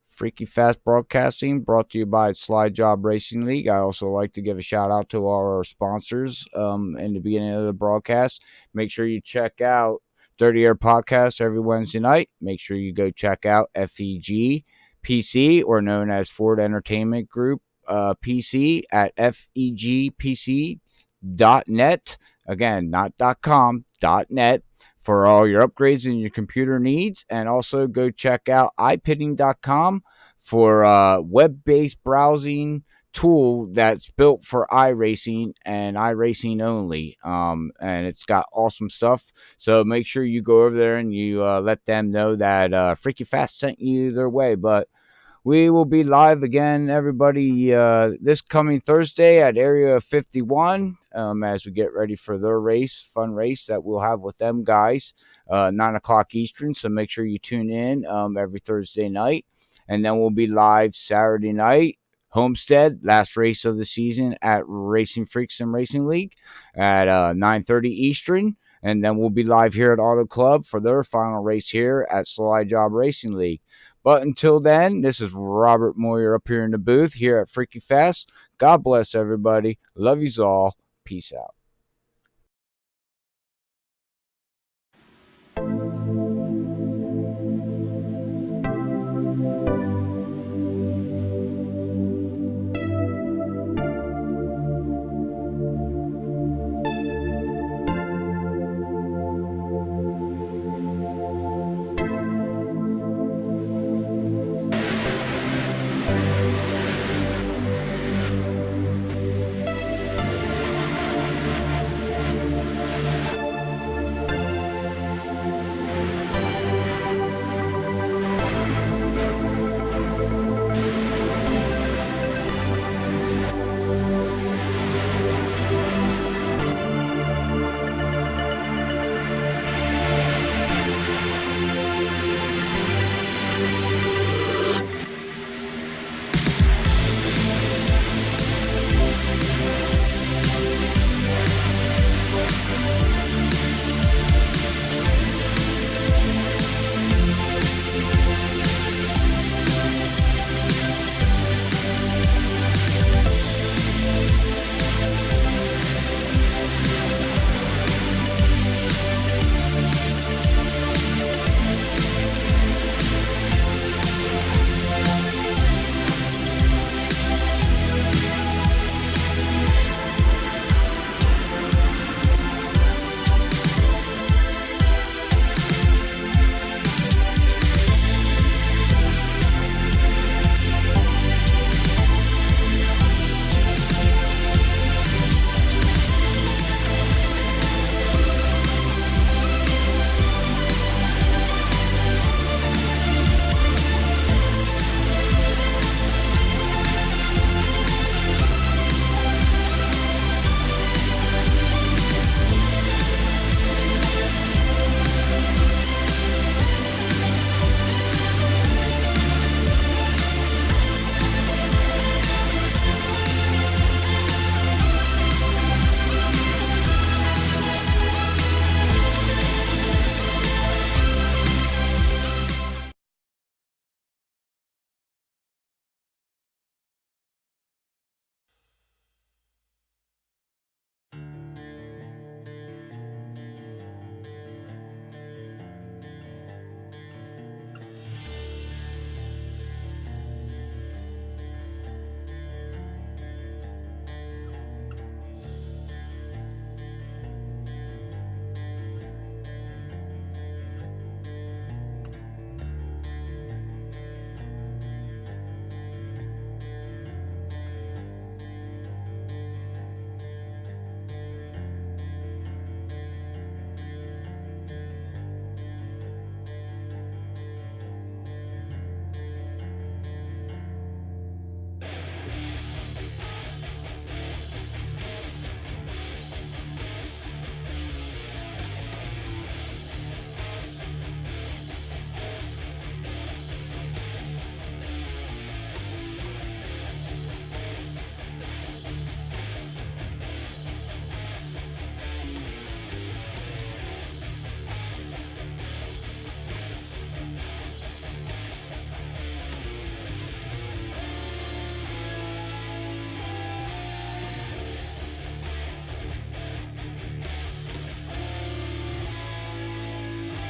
Freaky Fast Broadcasting, brought to you by SlideJawb Racing League. I also like to give a shout out to our sponsors in the beginning of the broadcast. Make sure you check out Dirty Air Podcast every Wednesday night. Make sure you go check out FEG PC, or known as Ford Entertainment Group PC, at fegpc.net. Again, not .com, .net, for all your upgrades and your computer needs. And also go check out iPitting.com for web-based browsing tool that's built for iRacing and iRacing only. And it's got awesome stuff. So make sure you go over there and you let them know that Freaky Fast sent you their way. But we will be live again, everybody, this coming Thursday at Area 51 as we get ready for their fun race that we'll have with them guys, 9 o'clock Eastern. So make sure you tune in every Thursday night. And then we'll be live Saturday night, Homestead, last race of the season at Racing Freaks and Racing League at 9:30 Eastern. And then we'll be live here at Auto Club for their final race here at SlideJawb Racing League. But until then, this is Robert Moyer up here in the booth here at Freaky Fast. God bless everybody. Love yous all. Peace out.